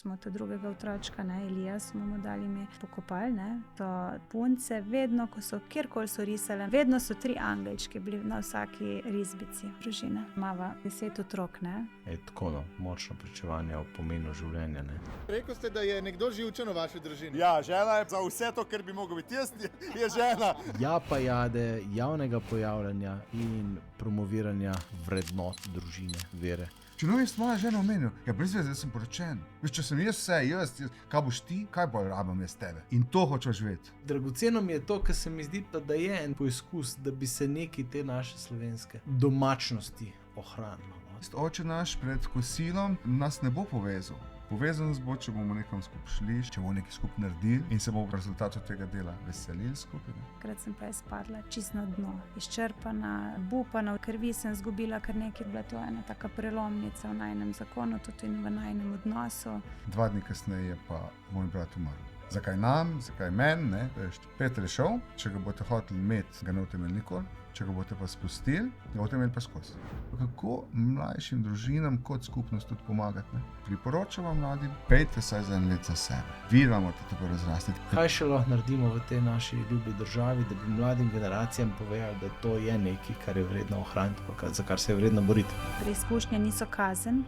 Smo te drugega otročka, Elija, smo mu dali ime, pokopali, to punce, vedno, ko so kjerkoli so risale, vedno so 3 angelčki bili na vsaki risbici družine. Imava 10 otrok, Tako, močno pričevanje o pomenu življenja, Rekel ste, da je nekdo živčen v vaši družini. Ja, žena je za vse to, kar bi mogel biti jaz, je žena. Ja, pa jade javnega pojavljanja in promoviranja vrednot družine, vere. Če jaz moja žena omenil, brez veze, jaz sem poročen. Veš, če sem jaz jaz, kaj boš ti, kaj pa rabim jaz tebe. In to hočeš vedeti. Dragoceno mi je to, kar se mi zdi, da je en poizkus, da bi se neki te naše slovenske domačnosti ohranilo. Oče naš pred kosilom nas ne bo povezal. Povezan nas bo, če bomo nekam skupaj šli, če bomo nekaj skupaj naredili in se bomo v rezultatu tega dela veselili skupaj. Takrat sem pa spadla čisto na dno, izčrpana, bupana, krvi sem zgubila kar nekaj, bila to ena taka prelomnica v najinem zakonu, tudi v najinem odnosu. 2 dni kasneje je pa moj brat umrl. Zakaj nam, zakaj meni, veš, Peter je šel, če ga boste hoteli imeti, ga ne boste imeli nikoli, če ga boste pa spustili, ga boste imeli pa skozi. Kako mlajšim družinam kot skupnost tudi pomagati, Priporočam vam, mladi, pejte saj za en let za sebe. Vi vam morate tako razrastiti. Kaj še lahko naredimo v tej naši ljubi državi, da bi mladim generacijam povedali, da to je nekaj, kar je vredno ohraniti, pa za kar se je vredno boriti? Preizkušnje niso kazen.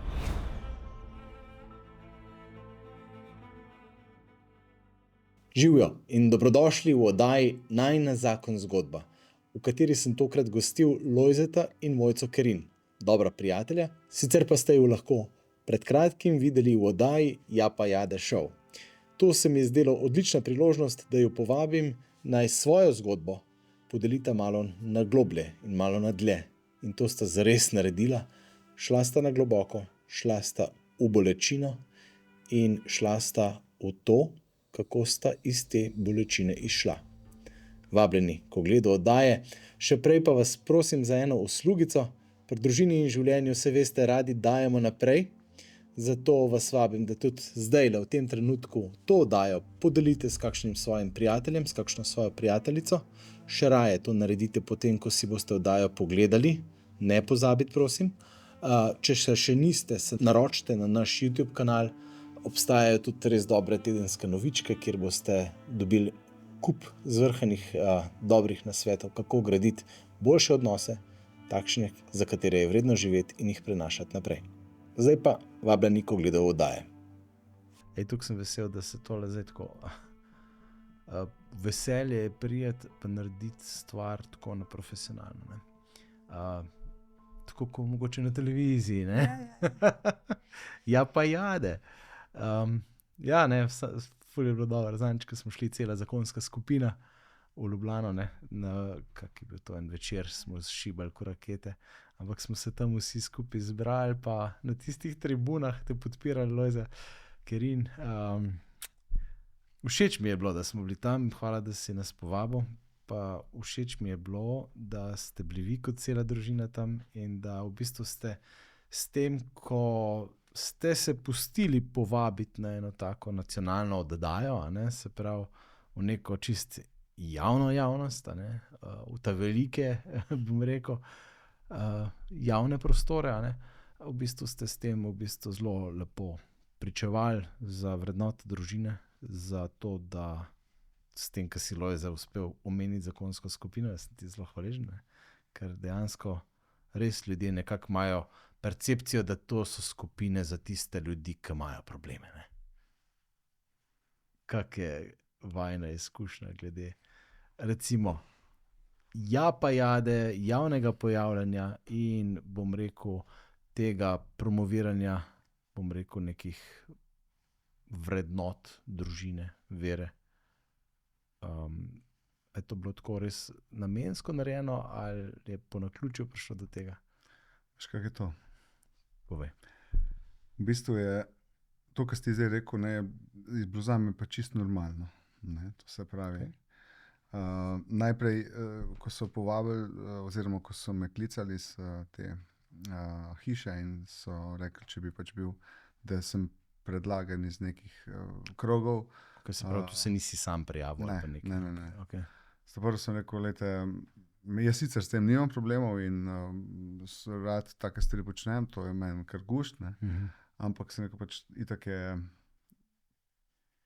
Živjo in dobrodošli v oddaji Najina zakon zgodba, v kateri sem tokrat gostil Lojzeta in Mojco Kerin, dobra prijatelja, sicer pa ste ju lahko pred kratkim videli v oddaji Ja pa jade show. To se mi je zdelo odlična priložnost, da ju povabim naj svojo zgodbo podelita malo na globlje in malo na dlje. In to sta zares naredila, šla sta na globoko, šla sta v bolečino in šla sta v to, kako sta iz te bolečine izšla. Vabljeni, ko gledo oddaje, še prej pa vas prosim za eno uslugico. Pri družini in življenju se veste, radi dajemo naprej, zato vas vabim, da tudi zdaj, v tem trenutku, to oddajo podelite s kakšnim svojim prijateljem, s kakšno svojo prijateljico. Še raje to naredite potem, ko si boste oddajo pogledali, ne pozabite, prosim. Če se še niste, se naročite na naš YouTube kanal. Obstajajo tudi res dobre tedenske novičke, kjer boste dobili kup zvrhanih dobrih nasvetov, kako graditi boljše odnose, takšne, za katere je vredno živeti in jih prenašati naprej. Zdaj pa vabljeni, ko gledajo oddaje. Tukaj sem vesel, da se tole zdaj tako veselje je prijeti pa narediti stvar tako na profesionalno. Tako kot mogoče na televiziji, Ja pa jade. Ful je bilo dobro. Zadnjič, ko smo šli cela zakonska skupina v Ljubljano, kak je bil to en večer, smo šibali ko rakete, ampak smo se tam vsi skupaj zbrali, pa na tistih tribunah te podpirali, Lojza, Kerin. Všeč mi je bilo, da smo bili tam, hvala, da si nas povabil, pa všeč mi je bilo, da ste bili vi kot cela družina tam in da v bistvu ste s tem, ko ste se pustili povabiti na eno tako nacionalno oddajo, se pravi v neko čist javno javnost, v ta velike, bom rekel, javne prostore, v bistvu ste s tem zelo lepo pričevali za vrednote družine, za to, da s tem, kar si Lojza uspel omeniti zakonsko skupino, jaz sem ti zelo hvaležen, ker dejansko res ljudje nekako imajo percepcijo, da to so skupine za tiste ljudi, ki imajo probleme. Kak je vajna izkušnja glede, recimo, ja pa jade, javnega pojavljanja in, bom rekel, tega promoviranja, bom rekel, nekih vrednot družine, vere. Je to bilo tako res namensko narejeno ali je po naključju prišlo do tega? Veš, kak je to? Povej. V bistvu je to, kar si zdaj rekel, je bilo zame pa čisto normalno. To se pravi. Najprej, ko so povabili, oziroma ko so me klicali iz te hiše in so rekli, če bi pač bil, da sem predlagan iz nekih krogov. Kaj se pravi, tu se nisi sam prijavil? Ne. Okay. Prvo sem rekel, jaz sicer s tem nimam problemov in rad take stvari počnem, to je meni kar gušt, ampak sem rekel, pač itak je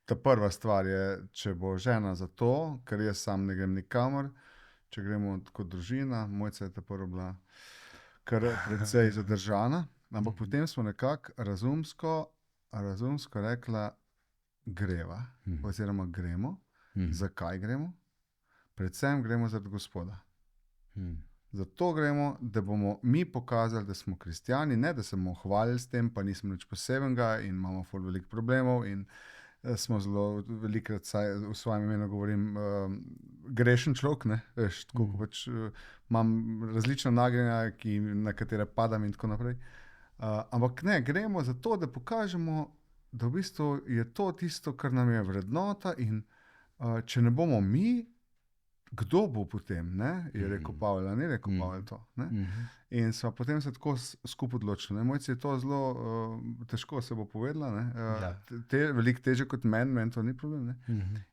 ta prva stvar je, če bo žena za to, ker jaz sam ne grem nikamor, če gremo kot družina, Mojca je ta prva bila kar precej zadržana, ampak potem smo nekako razumsko rekla, greva, oziroma gremo. Zakaj gremo? Predvsem gremo zaradi Gospoda. Zato gremo, da bomo mi pokazali, da smo kristjani, ne da se bomo hvalili s tem, pa nismo nič posebenega in imamo ful veliko problemov in smo zelo velikrat, v svojem imenu govorim, grešen človek, ne, veš, tako pač imam različna nagnjenja, na katere padam in tako naprej. Ampak ne, gremo zato, da pokažemo, da v bistvu je to tisto, kar nam je vrednota in če ne bomo mi, kdo bo potem, ne, je rekel Pavel, ni rekel Pavel to, ne. In sva potem se tako skupaj odločila, ne, Mojci je to zelo težko se bo povedala, ne, veliko težje kot meni to ni problem, ne.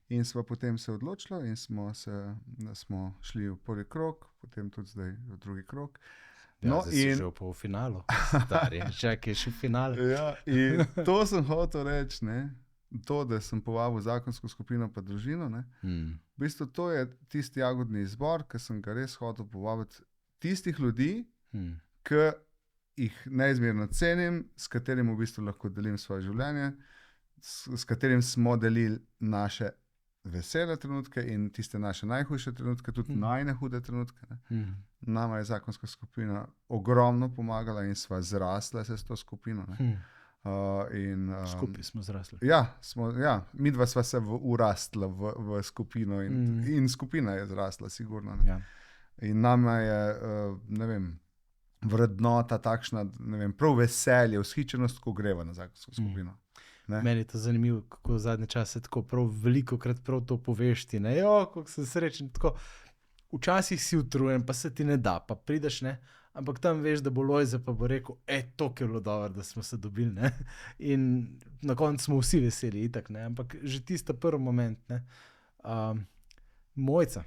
In sva potem se odločila in smo šli v prvi krog, potem tudi zdaj v drugi krog. No, zdaj si že v polfinalu, stari, čakaj še final. Ja, in to sem hotel reči, ne, to, da sem povabil zakonsko skupino pa družino, ne. V bistvu to je tisti jagodni izbor, ki sem ga res hotel povabiti tistih ljudi, ki jih neizmerno cenim, s katerim v bistvu lahko delim svoje življenje, s katerim smo delili naše vesele trenutke in tiste naše najhujše trenutke, tudi najne hude trenutke. Nama je zakonska skupina ogromno pomagala in sva zrasla se s to skupino. Ne. Skupaj smo zrasli. Ja, midva sva se urastla v skupino in skupina je zrasla, sigurno. Ne. Ja. In nama je, ne vem, vrednota takšna, ne vem, prav veselje, vzhičenost, ko greva na zakonsko skupino. Meni je to zanimivo, kako zadnje čase tako prav velikokrat prav to poveš ti, ne, kako sem srečen, tako včasih si utrujen, pa se ti ne da, pa prideš, ne, ampak tam veš, da bo Lojze pa bo rekel, to je bilo dobro, da smo se dobili, ne, in na koncu smo vsi veseli, itak, ne, ampak že tista prvi moment, ne, Mojca,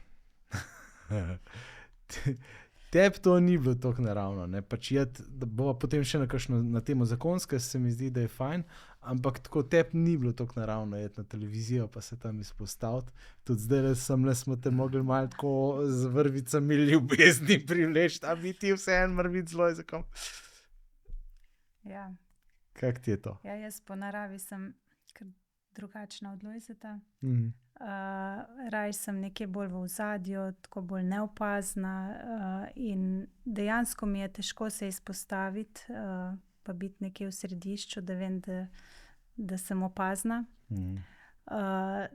tebi to ni bilo tako naravno, ne, pač da bova potem še na temo zakonske, se mi zdi, da je fajn, ampak tako tebi ni bilo tako naravno jeti na televizijo, pa se tam izpostaviti, tudi zdaj smo te mogli malo tako z vrvicami ljubezni privleči, a bi ti vseeno moral biti z Lojzekom. Ja. Kako ti je to? Ja, jaz po naravi sem kar drugačna od Lojzeta. Raj sem nekje bolj v ozadju, tako bolj neopazna in dejansko mi je težko se izpostaviti, pa biti nekje v središču, da vem, da sem opazna.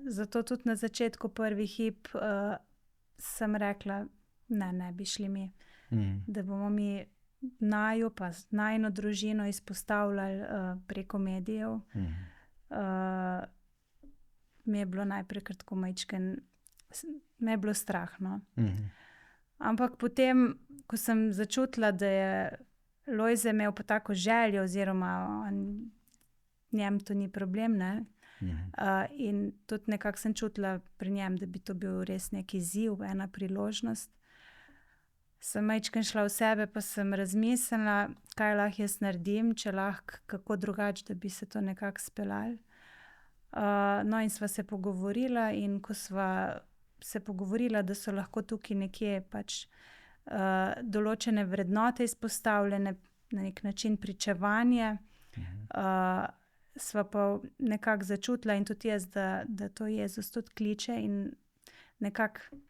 Zato tudi na začetku prvi hip sem rekla, ne bi šli mi, da bomo mi naju pa najino družino izpostavljali preko medijev. Mi je bilo najprej kratko majčken, me je bilo strah, no. Ampak potem, ko sem začutila, da je Lojze imel pa tako željo oziroma njem to ni problem, ne. In tudi nekako sem čutila pri njem, da bi to bil res neki izziv, ena priložnost. Sem majčken šla v sebe, pa sem razmislila, kaj lahko jaz naredim, če lahko kako drugače, da bi se to nekako speljalo. No, in sva se pogovorila in ko sva se pogovorila, da so lahko tukaj nekje pač določene vrednote izpostavljene, na nek način pričevanje, sva pa nekako začutila in tudi jaz, da to Jezus tudi kliče in nekako,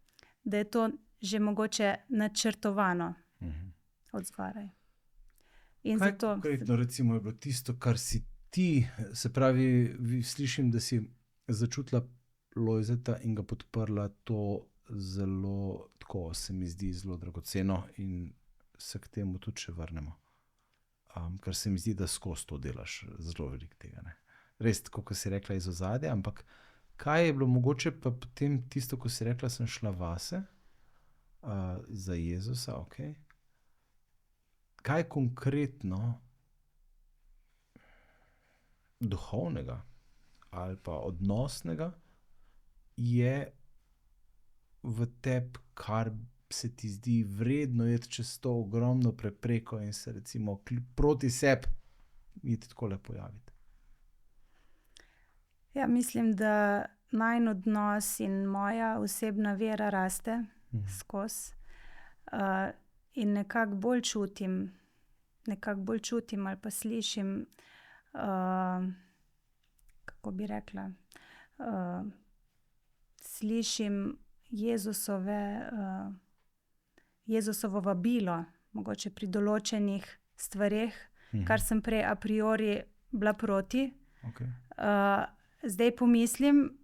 da je to že mogoče načrtovano od zgoraj. Kaj konkretno recimo je bilo tisto, kar si ti, se pravi, slišim, da si začutila Lojzeta in ga podprla, to zelo, tako se mi zdi, zelo dragoceno in se k temu tudi še vrnemo. Ker se mi zdi, da skozi to delaš zelo veliko tega, ne. Res, tako, ko si rekla iz ozadja, ampak kaj je bilo mogoče pa potem tisto, ko si rekla, sem šla vase, za Jezusa, okej. Kaj konkretno duhovnega ali pa odnosnega je v tebi, kar se ti zdi vredno iti čez to ogromno prepreko in se recimo proti sebi iti takole pojaviti? Ja, mislim, da najin odnos in moja osebna vera raste skozi. In nekako bolj čutim ali pa slišim, kako bi rekla, slišim Jezusovo vabilo, mogoče pri določenih stvareh, kar sem prej a priori bila proti. Okay. Zdaj pomislim,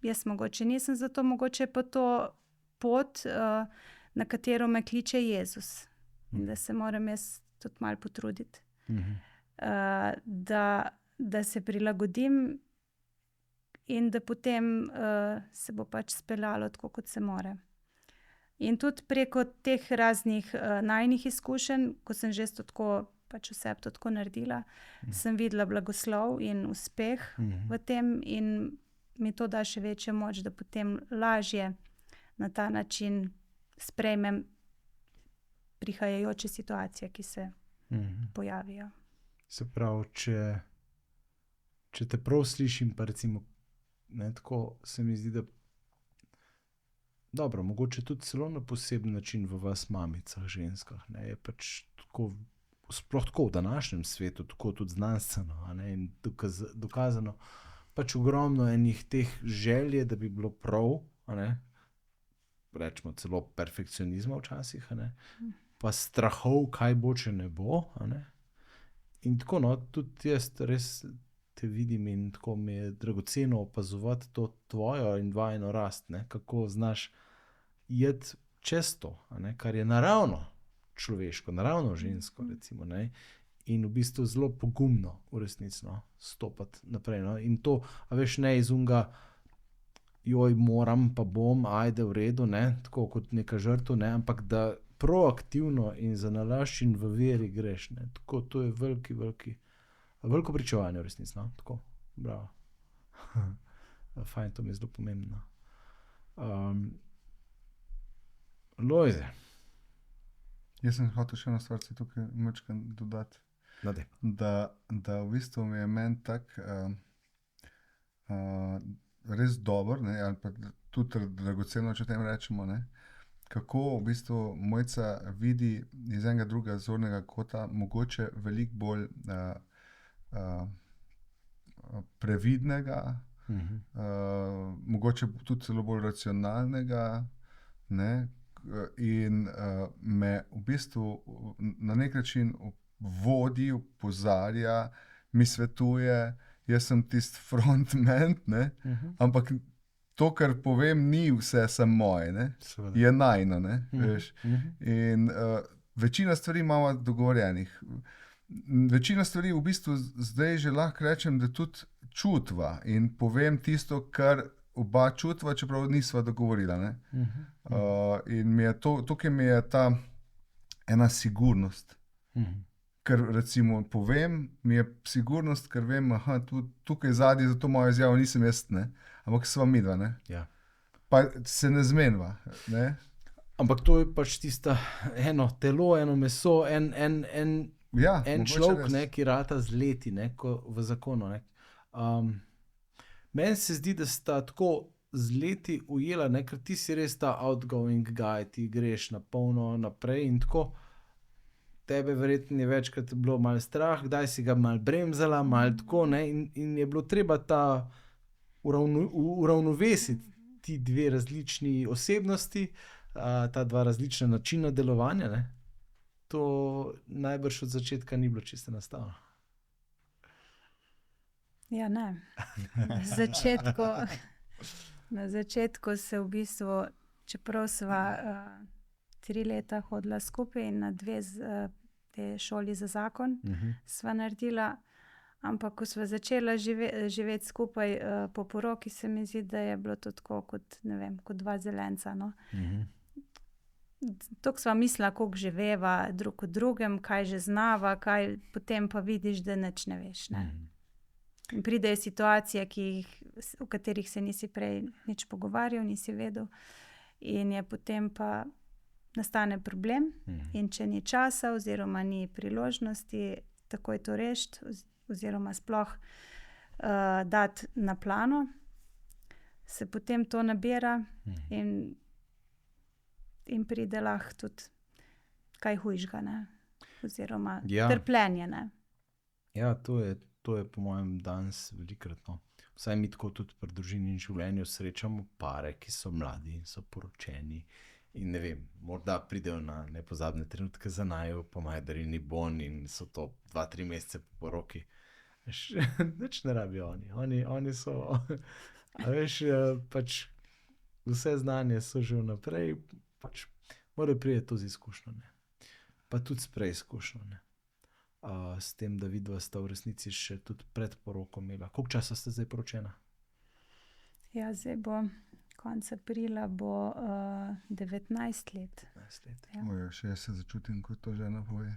jaz mogoče nisem za to, mogoče pa to pot, na katero me kliče Jezus. In da se moram jaz tudi malo potruditi. Da se prilagodim in da potem se bo pač speljalo tako, kot se more. In tudi preko teh raznih najinih izkušenj, ko sem že tako pač vse to tako naredila, sem videla blagoslov in uspeh v tem in mi to da še večjo moč, da potem lažje na ta način sprejmem prihajajoče situacije, ki se pojavijo. Se pravi, če te prav slišim, pa recimo, ne, tako se mi zdi, da dobro, mogoče tudi celo na poseben način v vas mamicah, ženskah, ne, je pač tako, sploh tako v današnjem svetu, tako tudi znanstveno, a ne, in dokazano, pač ogromno enih teh želje, da bi bilo prav, a ne, rečemo celo perfekcionizma včasih, a ne, pa strahov, kaj bo, če ne bo, a ne. In tako, no, tudi jaz res te vidim in tako mi je dragoceno opazovati to tvojo in vajino rast, ne, kako znaš jeti čez to, a ne, kar je naravno človeško, naravno žensko, recimo, ne, in v bistvu zelo pogumno v resnici, no, stopati naprej, no, in to, a veš, ne iz unga, joj, moram, pa bom, ajde, v redu, ne, tako kot neka žrtev, ne, ampak da proaktivno in zanalašč in v veri greš, ne, tako, to je veliko pričevanje v resnici, no, tako, bravo. Fajn, to mi je zelo pomembno. Lojze. Jaz sem hotel še eno stvar si tukaj malo dodati. Da v bistvu mi je meni tak res dober, ne, ali pa tudi dragoceno, če tem rečemo, ne, kako v bistvu Mojca vidi iz enega drugega zornega kota, mogoče veliko bolj previdnega, mogoče tudi celo bolj racionalnega, ne, in me v bistvu na nek način vodi, opozarja, mi svetuje, jaz sem tisti frontman, ne, ampak to, kar povem, ni vse samo moje, ne, je najino, ne, veš. In večina stvari imamo dogovorjenih. Večina stvari v bistvu zdaj že lahko rečem, da tudi čutva in povem tisto, kar oba čutva, čeprav nisva dogovorila, ne. In mi je tukaj mi je ta ena sigurnost. Ker recimo povem, mi je sigurnost, ker vem, tukaj zadnji za to mojo izjavo nisem jaz, ne, ampak sva midva, ne. Ja. Pa se ne zmenva, ne. Ampak to je pač tista eno telo, eno meso, en človek, ne, ki rata z leti, ne, ko v zakonu, ne. Meni se zdi, da sta tako z leti ujela, ne, ker ti si res ta outgoing guy, ti greš na polno naprej in tako. Tebe verjetno je večkrat bilo malo strah, kdaj si ga malo bremzala, malo tako, ne, in je bilo treba ta uravnovesiti ti dve različni osebnosti, ta dva različna načina delovanja, ne. To najbrž od začetka ni bilo čisto enostavno. Ja, ne. Na začetku se v bistvu, čeprav sva 3 leta hodila skupaj in na 2 te šoli za zakon sva naredila, ampak ko sva začela živeti skupaj po poroki, se mi zdi, da je bilo to tako kot, ne vem, kot 2 zelenca, no. Toliko sva mislila, koliko že veva drug o drugem, kaj že znava, kaj potem pa vidiš, da nič ne veš, ne. In pridejo situacije, o katerih se nisi prej nič pogovarjal, nisi vedel in je potem pa nastane problem in če ni časa oziroma ni priložnosti takoj to rešiti oziroma sploh dati na plano, se potem to nabira in pride lahko tudi kaj hujšega, ne? Oziroma trpljenje. Ne? Ja, to je po mojem danes velikrat. No. Vsaj mi tako tudi pri družini in življenju srečamo pare, ki so mladi in so poročeni. In ne vem, morda pridejo na nepozabne trenutke za naju, pa imajo darilni bon in so to 2-3 mesece po poroki. Nič ne rabijo oni. Oni so, a veš, pač vse znanje so že vnaprej, pač morajo priti to z izkušnjo, ne. Pa tudi s preizkušnjo, ne. S tem, da vidva sta v resnici še tudi pred poroko imela. Koliko časa ste zdaj poročena? Ja, zdaj bo konec aprila bo 19 let. 19 let. Ja. Še jaz se začutim, kot to žena poje.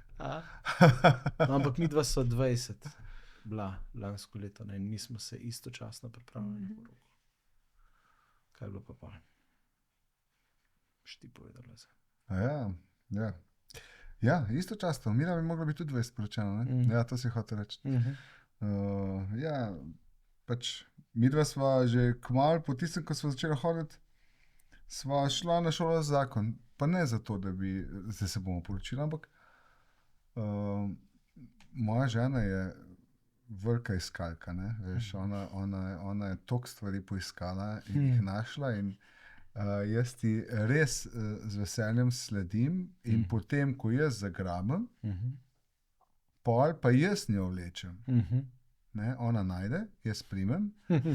No, ampak midva so 20 bila lansko leto, ne, in mi smo se istočasno pripravili na poroko. Kaj je bilo pa pa? Šti povedala se. Ja. Ja, istočasno. Mira bi mogla biti tudi 20 poročena, ne? Ja, to si hotel reči. Ja, pač midva sva že kmalu po tistem, ko sva začela hoditi, sva šla na šolo za zakon. Pa ne zato, da bi zdaj se bomo poročili, ampak moja žena je velika iskalka, ne? Veš, ona je toliko stvari poiskala in jih našla in jaz ti res z veseljem sledim in potem, ko jaz zagrabim, pol pa jaz njo vlečem. Ne, ona najde, jaz primem,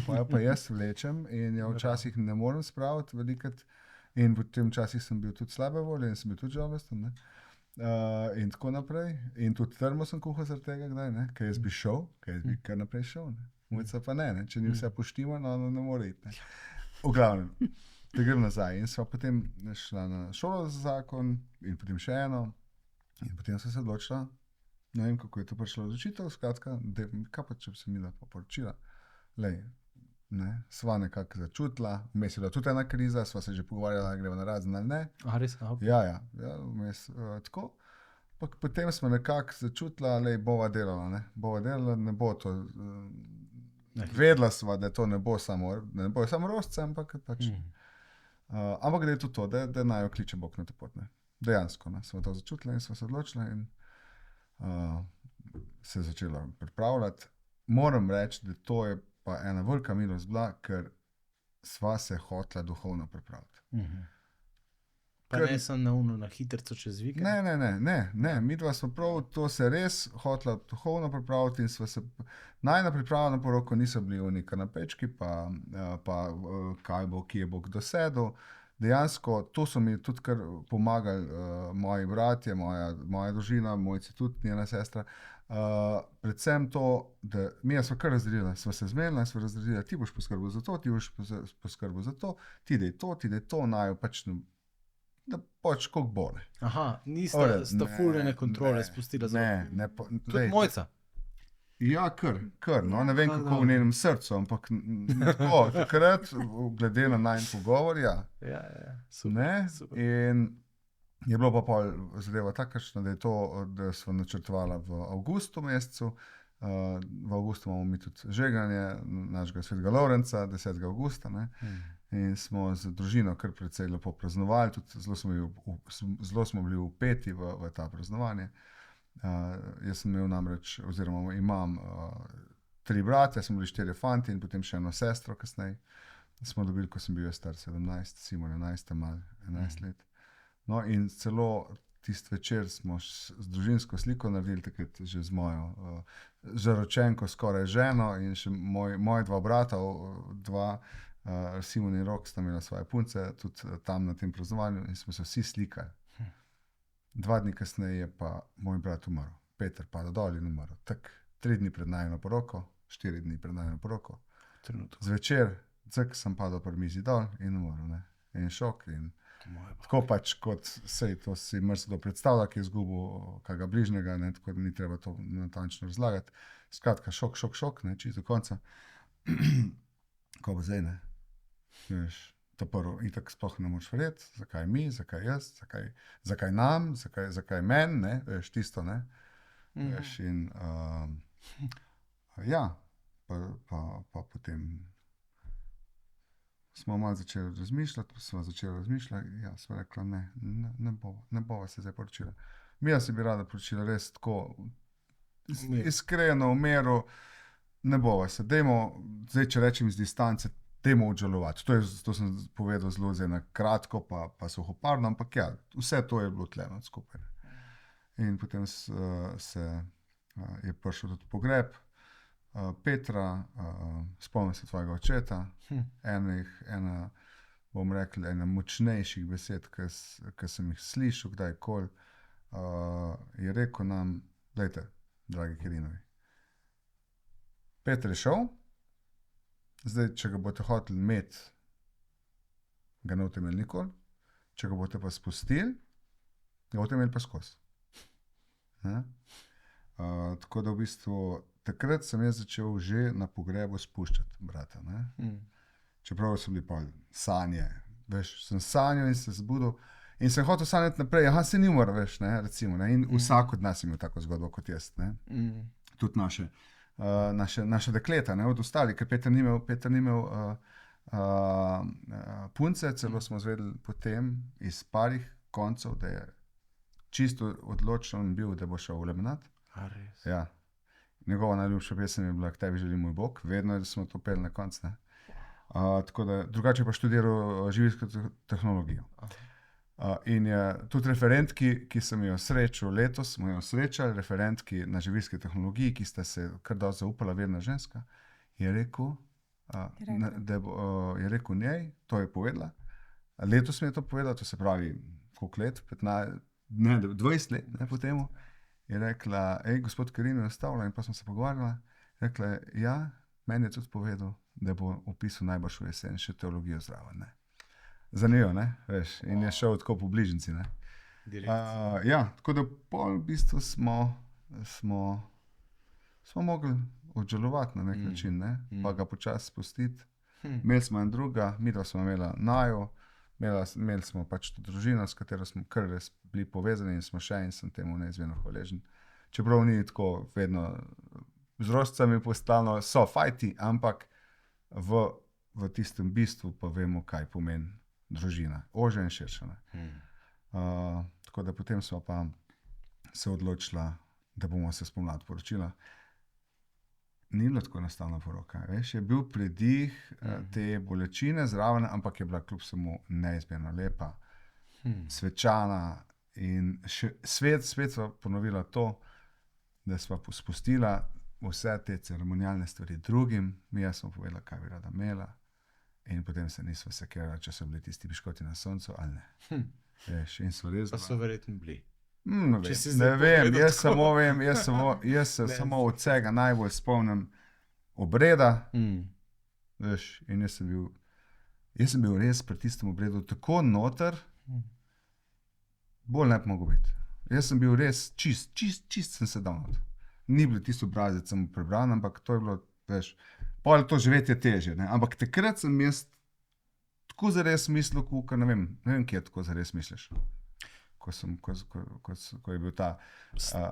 pa jaz vlečem in jo včasih ne morem spraviti velikrat in potem včasih sem bil tudi slabe volje in sem bil tudi žalosten, ne. In tako naprej. In tudi trmo sem kuhal zaradi tega, kdaj, ne, ker jaz bi šel, ker jaz bi kar naprej šel, ne. Mojca pa ne, če ni vse poštima, no, ne more iti, ne. V glavnem, da grem nazaj in sva potem šla na šolo za zakon in potem še eno in potem sva se odločila, ne vem, kako je to prišlo odločitev, skratka, kaj pa, če bi se mi lahko poročila. Lej, ne, sva nekako začutila, vmes je bila tudi ena kriza, sva se že pogovarjala, greva na razen ali ne. Res? Ja, vmes tako. Potem smo nekako začutila, lej, bova delala, ne bo to, vedela sva, da to ne bo samo rostce, ampak pač, ampak da je tudi to, da naj jo kliče Bog na to pot, ne. Dejansko, ne, sva to začutila in sva se odločila in se je začela pripravljati. Moram reči, da to je pa ena velika milost bila, ker sva se hotela duhovno pripraviti. Pa ne sem na hitrico čez vikend? Ne, midva smo prav, to se res hotela duhovno pripraviti in sva se, najna priprava na poroko niso bili oni kanapečki, pa kaj bo, kje bo kdo sedel. Dejansko, to so mi tudi kar pomagali moji bratje, moja družina, Mojci tudi, njena sestra. Predvsem to, da mi sva kar razdelila, sva se zmenila, sva razdelila, ti boš poskrbel za to, ti boš poskrbel za to, ti dej to, naj pač, da pač koliko bole. Aha, nista fuljene kontrole spustila za Ne, tudi Mojca? Ja, kar, no, ne vem kako v njenem srcu, ampak tako, takrat, glede na najin pogovor, ja. Ja, super. In je bilo pa pol zadeva takšna, da je to, da sva načrtovala v avgustu mesecu, v avgustu imamo mi tudi žeganje našega svetega Lovrenca, 10. avgusta, ne, in smo z družino kar precej lepo praznovali, tudi zelo smo bili vpeti v ta praznovanje. Jaz sem imel namreč, oziroma imam 3 brate, smo bili 4 fanti in potem še eno sestro kasneje. Smo dobili, ko sem bil jaz star 17, Simon 11, mal 11 let. No in celo tisti večer smo z družinsko sliko naredili, takrat že z mojo zaročenko, skoraj ženo in še moji 2 brata, 2, Simon in Rok, sta imela svoje punce, tudi tam na tem praznovanju in smo se vsi slikali. 2 dni kasneje je pa moj brat umrl. Peter padel dol in umrl. Tak, 3 dni pred najino poroko, 4 dni pred najino poroko. Zvečer, sem padel pri mizi dol in umrl, ne. In šok in tako pač, kot sej, to si marsikdo predstavlja, ki je izgubil kakega bližnjega, ne, tako da ni treba to natančno razlagati. Skratka, šok, ne, čisto do konca. Ko pa zdaj, ne, veš, to prvo, itak sploh ne moč verjeti, zakaj mi, zakaj jaz, zakaj nam, zakaj meni, ne, veš, tisto, ne, veš, in ja, pa potem smo malo začeli razmišljati, ja, smo rekli, ne bova se zdaj poročila. Mija se bi rada poročila res tako iskreno, v meru, ne bova se, zdaj če rečem iz distance, dajmo obžalovati. To sem povedal zelo zdaj na kratko, pa suhoparno, ampak ja, vse to je bilo tleno skupaj. In potem je prišel tudi pogreb Petra, spomnim se tvojega očeta, ena, bom rekel, ena močnejših besed, ki sem jih slišal kdajkoli, je rekel nam, glejte, dragi Kerinovi, Peter je šel, zdaj, če ga boste hoteli imeti, ga ne boste imeli nikoli, če ga boste pa spustili, ga boste imeli pa skozi. Tako da v bistvu takrat sem jaz začel že na pogrebu spuščati brata. Čeprav so bili pa sanje, veš, sem sanjal in se zbudil in sem hotel sanjati naprej, se ni umrl, veš, recimo, in vsak od nas je imel tako zgodbo kot jaz, tudi naše dekleta, od ostalih, ker Peter ni imel punce, celo smo izvedeli potem iz parih koncev, da je čisto odločen bil, da bo šel v Lemonad. Ja. Njegova najljubša pesem je bila K tebi želi moj Bog, vedno smo to peli na konc. Tako da drugače pa študiral živilsko tehnologijo. In je tudi referentki, ki sem jo srečal letos, smo jo srečali, referentki na živilski tehnologiji, ki sta se kar dosti zaupala, verna ženska, je rekel, je rekel njej, to je povedala, letos mi je to povedala, to se pravi, koliko let, 20 let, po temu, je rekla, gospod Kerin je ostavila in pa smo se pogovarjala, rekla je, ja, meni je tudi povedal, da bo opisal najbrž v jesen še teologijo zraven, Zanimivo, veš, in je šel tako po bližnjici, ja, tako da pol v bistvu smo mogli obžalovati na nek način, pa ga počasi spustiti. Imeli smo en druga, midva smo imela naju, imeli smo pač to družino, s katero smo kar res bili povezani in smo še in sem temu neizmerno hvaležen. Čeprav ni tako vedno z rožicami postalno, so fajti, ampak v tistem bistvu pa vemo, kaj pomeni družina, ožja in širša. Tako da potem smo pa se odločila, da bomo se spomladi poročila. Ni bilo tako enostavna poroka, veš, je bil pridih te bolečine zraven, ampak je bila kljub samo neizmerno lepa, svečana in svet sva ponovila to, da sva spustila vse te ceremonialne stvari drugim, jaz smo povedala, kaj bi rada imela in potem se nisva sekirala, če so bili tisti piškoti na soncu ali ne. Veš, in so res. Pa so verjetno bili. Ne vem, jaz se samo od vsega najbolj spomnim obreda, veš, in jaz sem bil res pri tistem obredu tako noter, bolj ne bi mogel biti. Jaz sem bil res čist sem se dal not. Ni bil tisto obrazec sem prebral, ampak to je bilo, veš, pol to živeti je težje, ampak takrat sem jaz tako zares mislil, ne vem, kje tako zares misliš. Ko je bil ta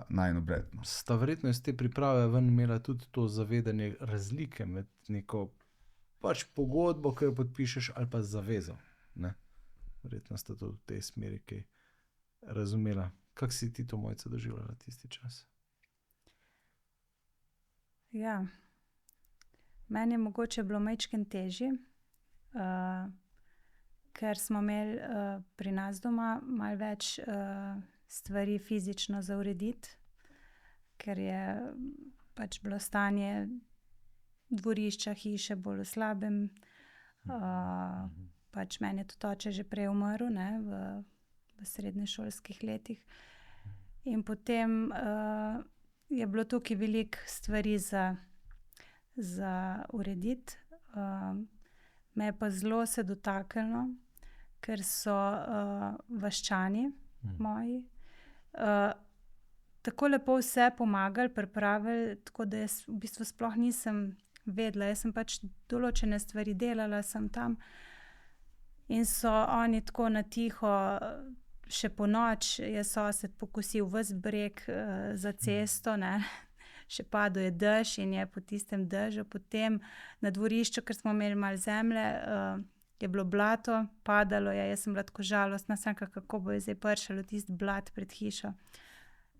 najin obred. Sta verjetno iz te priprave ven imela tudi to zavedanje razlike med neko pač pogodbo, ki jo podpišeš, ali pa zavezo. Verjetno sta to v tej smeri kaj razumela. Kako si ti to, Mojca, doživljala tisti čas? Ja, meni je mogoče bilo majčkeno težje, ker smo imeli pri nas doma malo več stvari fizično za urediti, ker je pač bilo stanje dvorišča, hiše bolj v slabem. Pač meni je tudi oče že prej umrl, v srednješolskih letih. In potem je bilo tukaj veliko stvari za urediti. Me je pa zelo se dotaknilo, ker so vaščani moji tako lepo vse pomagali, pripravili, tako da jaz v bistvu sploh nisem vedela. Jaz sem pač določene stvari delala, sem tam in so oni tako na tiho še po noč, je sosed pokosil ves breg za cesto, še padel je dež in je po tistem dežu potem na dvorišču, ker smo imeli malo zemlje, je bilo blato, padalo je, jaz sem bila tako žalostna, kako bo zdaj prišel tisti blat pred hišo.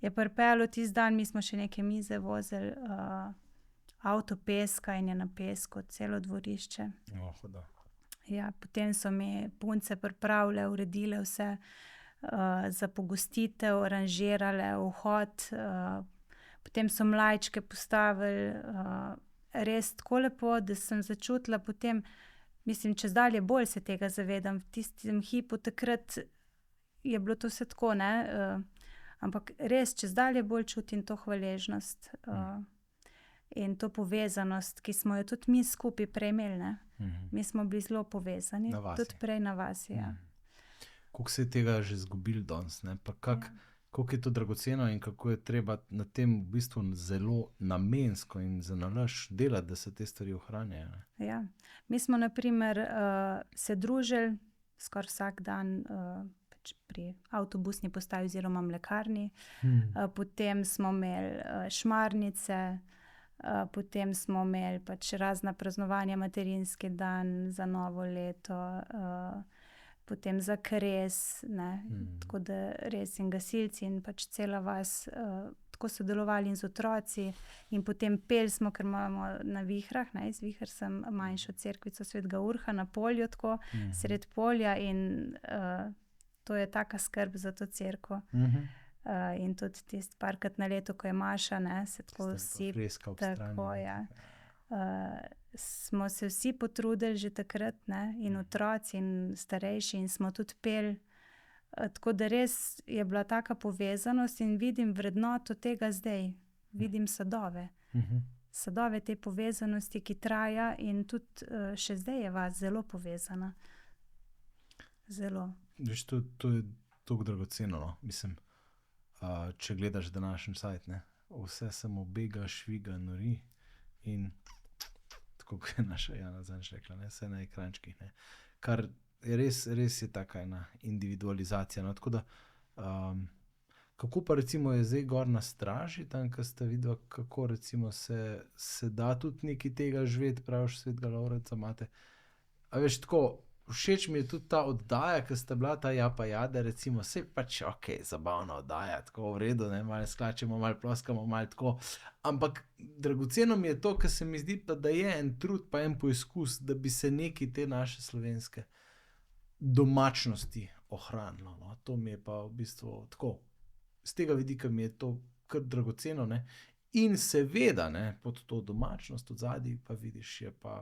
Je pripeljal tisti dan, mi smo še neke mize vozili, avto peska in je na pesku celo dvorišče. Ja, potem so mi punce pripravile, uredile vse za pogostitev, aranžirale vhod, potem so mlajčke postavili, res tako lepo, da sem začutila potem, mislim, čez dalje bolj se tega zavedam, v tistem hipu takrat je bilo to vse tako, ne, ampak res čez dalje bolj čutim to hvaležnost in to povezanost, ki smo jo tudi mi skupaj prej imeli, ne. Mi smo bili zelo povezani, tudi prej na vasi, ja. Koliko se je tega že izgubilo danes, ne? Pa koliko je to dragoceno in kako je treba na tem v bistvu zelo namensko in za nalašč delati, da se te stvari ohranjajo, ne? Ja, mi smo na primer se družili skoraj vsak dan pri avtobusni postaji oziroma mlekarni, potem smo imeli šmarnice, potem smo imeli pač razna praznovanja, materinski dan, za novo leto, potem za kres, ne, tako da res in gasilci in pač cela vas tako sodelovali in z otroci in potem peli smo, ker imamo na Vihrah, ne, iz Vihr sem manjšo cerkvico Svetega Urha na polju tako, sred polja in to je taka skrb za to cerkev. In tudi tisti parkrat na leto, ko je Maša, ne, se tako vsi, tako, ja. Smo se vsi potrudili že takrat, ne, in otroci in starejši in smo tudi peli, tako da res je bila taka povezanost in vidim vrednoto tega zdaj, vidim sadove. Sadove te povezanosti, ki traja in tudi še zdaj je vas zelo povezana. Zelo. Veš, to je toliko dragoceno, no, mislim. Če gledaš današnji sajt, ne, vse samo bega, šviga, nori in tako, kot je naša Jana zadnjič rekla, ne, vse na ekrančkih, ne, kar je res je taka ena individualizacija, no, tako da kako pa recimo je zdaj gor na Straži, tam, ko ste videla, kako recimo se da tudi nekaj tega živeti, praviš Svetega Lovreca imate, a veš, tako, všeč mi je tudi ta oddaja, ki sta bila ta Ja pa jade, recimo, saj pač zabavna oddaja, tako v redu, ne, malo sklačemo, malo ploskamo, malo tako, ampak dragoceno mi je to, ker se mi zdi pa, da je en trud pa en poizkus, da bi se nekaj te naše slovenske domačnosti ohranilo, no, to mi je pa v bistvu tako, z tega vidika mi je to kar dragoceno, ne, in seveda, ne, pod to domačnost odzadaj pa vidiš, je pa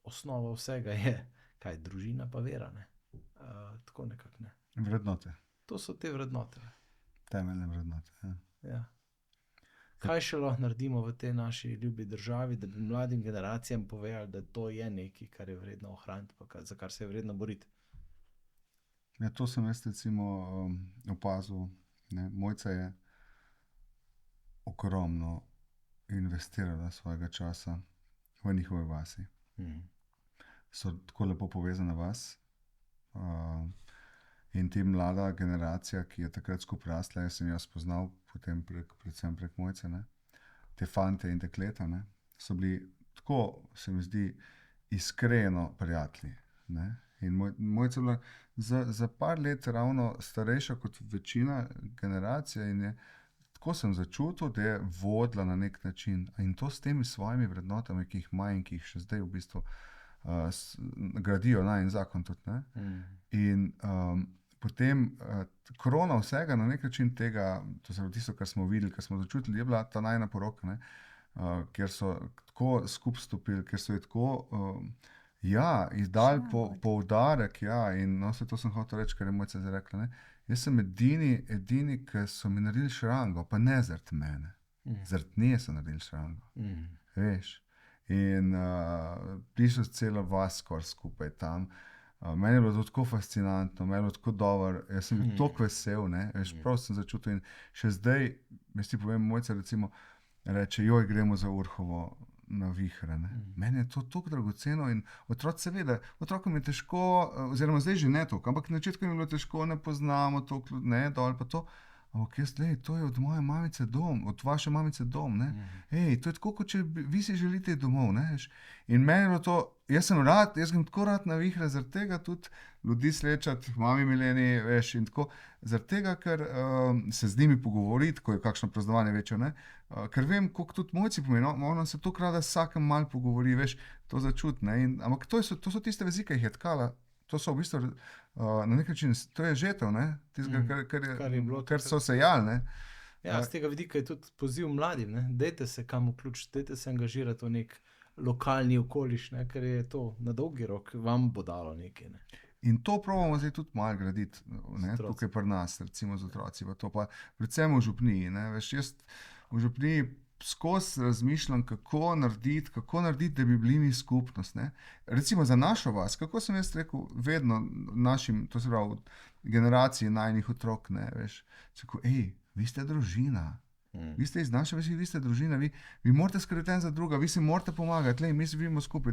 osnova vsega je, kaj, družina pa vera, ne. Tako nekako, ne. Vrednote. To so te vrednote. Temeljne vrednote, ja. Ja. Kaj še lahko naredimo v tej naši ljubi državi, da bi mladim generacijam povedali, da to je nekaj, kar je vredno ohraniti, pa za kar se je vredno boriti? Ja, to sem jaz recimo opazil, ne, Mojca je ogromno investirala svojega časa v njihovi vasi. So tako lepo povezana vas in ti mlada generacija, ki je takrat skupaj rasla, jaz sem jo spoznal potem predvsem prek Mojce, ne, te fante in dekleta, ne, so bili tako, se mi zdi, iskreno prijatelji, ne, in Mojca je bila za par let ravno starejša kot večina generacije in je, tako sem začutil, da je vodila na nek način in to s temi svojimi vrednotami, ki jih ima in ki jih še zdaj v bistvu gradijo, in zakon tudi, ne. In potem korona vsega na nek način tega, to se je tisto, kar smo videli, kar smo začutili, je bila ta najina poroka, ne, kjer so tako skupaj stopili, kjer so je tako izdali poudarek, in no, vse to sem hotel reči, kar je Mojca zdaj rekla, ne. Jaz sem edini, ki so mi naredili šrango, pa ne zaradi mene. Zaradi nje so naredili šrango. Veš. In prišel celo vas skoraj skupaj tam. Meni je bilo to tako fascinantno, meni je bilo tako dobro, jaz sem bil toliko vesel, ne, veš, prav sem začutil in še zdaj, jaz ti povem, Mojca recimo reče, gremo za Urhovo na Vihre, ne. Meni je to tako dragoceno in otroci seveda, otrokom je težko, oziroma zdaj že ne toliko, ampak na začetku mi je bilo težko, ne poznamo toliko, ne, dol pa to, Ampak to je od moje mamice dom, od vaše mamice dom. Ej, to je tako, kot če vi si želite domov. Ne? In meni je bilo to, jaz sem tako rad navihran, zaradi tega tudi ljudi srečati, mami Mileni, veš, in tako, zaradi tega, ker se z njimi pogovoriti, ko je kakšno praznovanje večje, ker vem, koliko tudi mojci pomeni, ona se to krada s vsakem mal pogovori, veš, to začuti. Ampak to so tiste vezi, ki jih je tkala. To so v bistvu na nek način, to je žetev, tistega, kar so sejali. Ne? Ja, z tega vidika je tudi poziv mladim, ne? Dajte se kam vključiti, dajte se angažirati v nek lokalni okoliš, ne? Ker je to na dolgi rok vam bo dalo nekaj. Ne? In to probamo zdaj tudi malo graditi, tukaj pri nas, recimo z otroci, pa predvsem v župniji. Veš, jaz v župniji skozi razmišljam, kako narediti, da bi bili mi skupnost. Ne? Recimo za našo vas, kako sem jaz rekel, vedno našim, to se pravi, generaciji najnih otrok, ne, veš, rekel, vi ste družina, vi ste iz naše vasi, vi ste družina, vi morate skrbeti en za druga, vi si morate pomagati, mi se vidimo skupaj,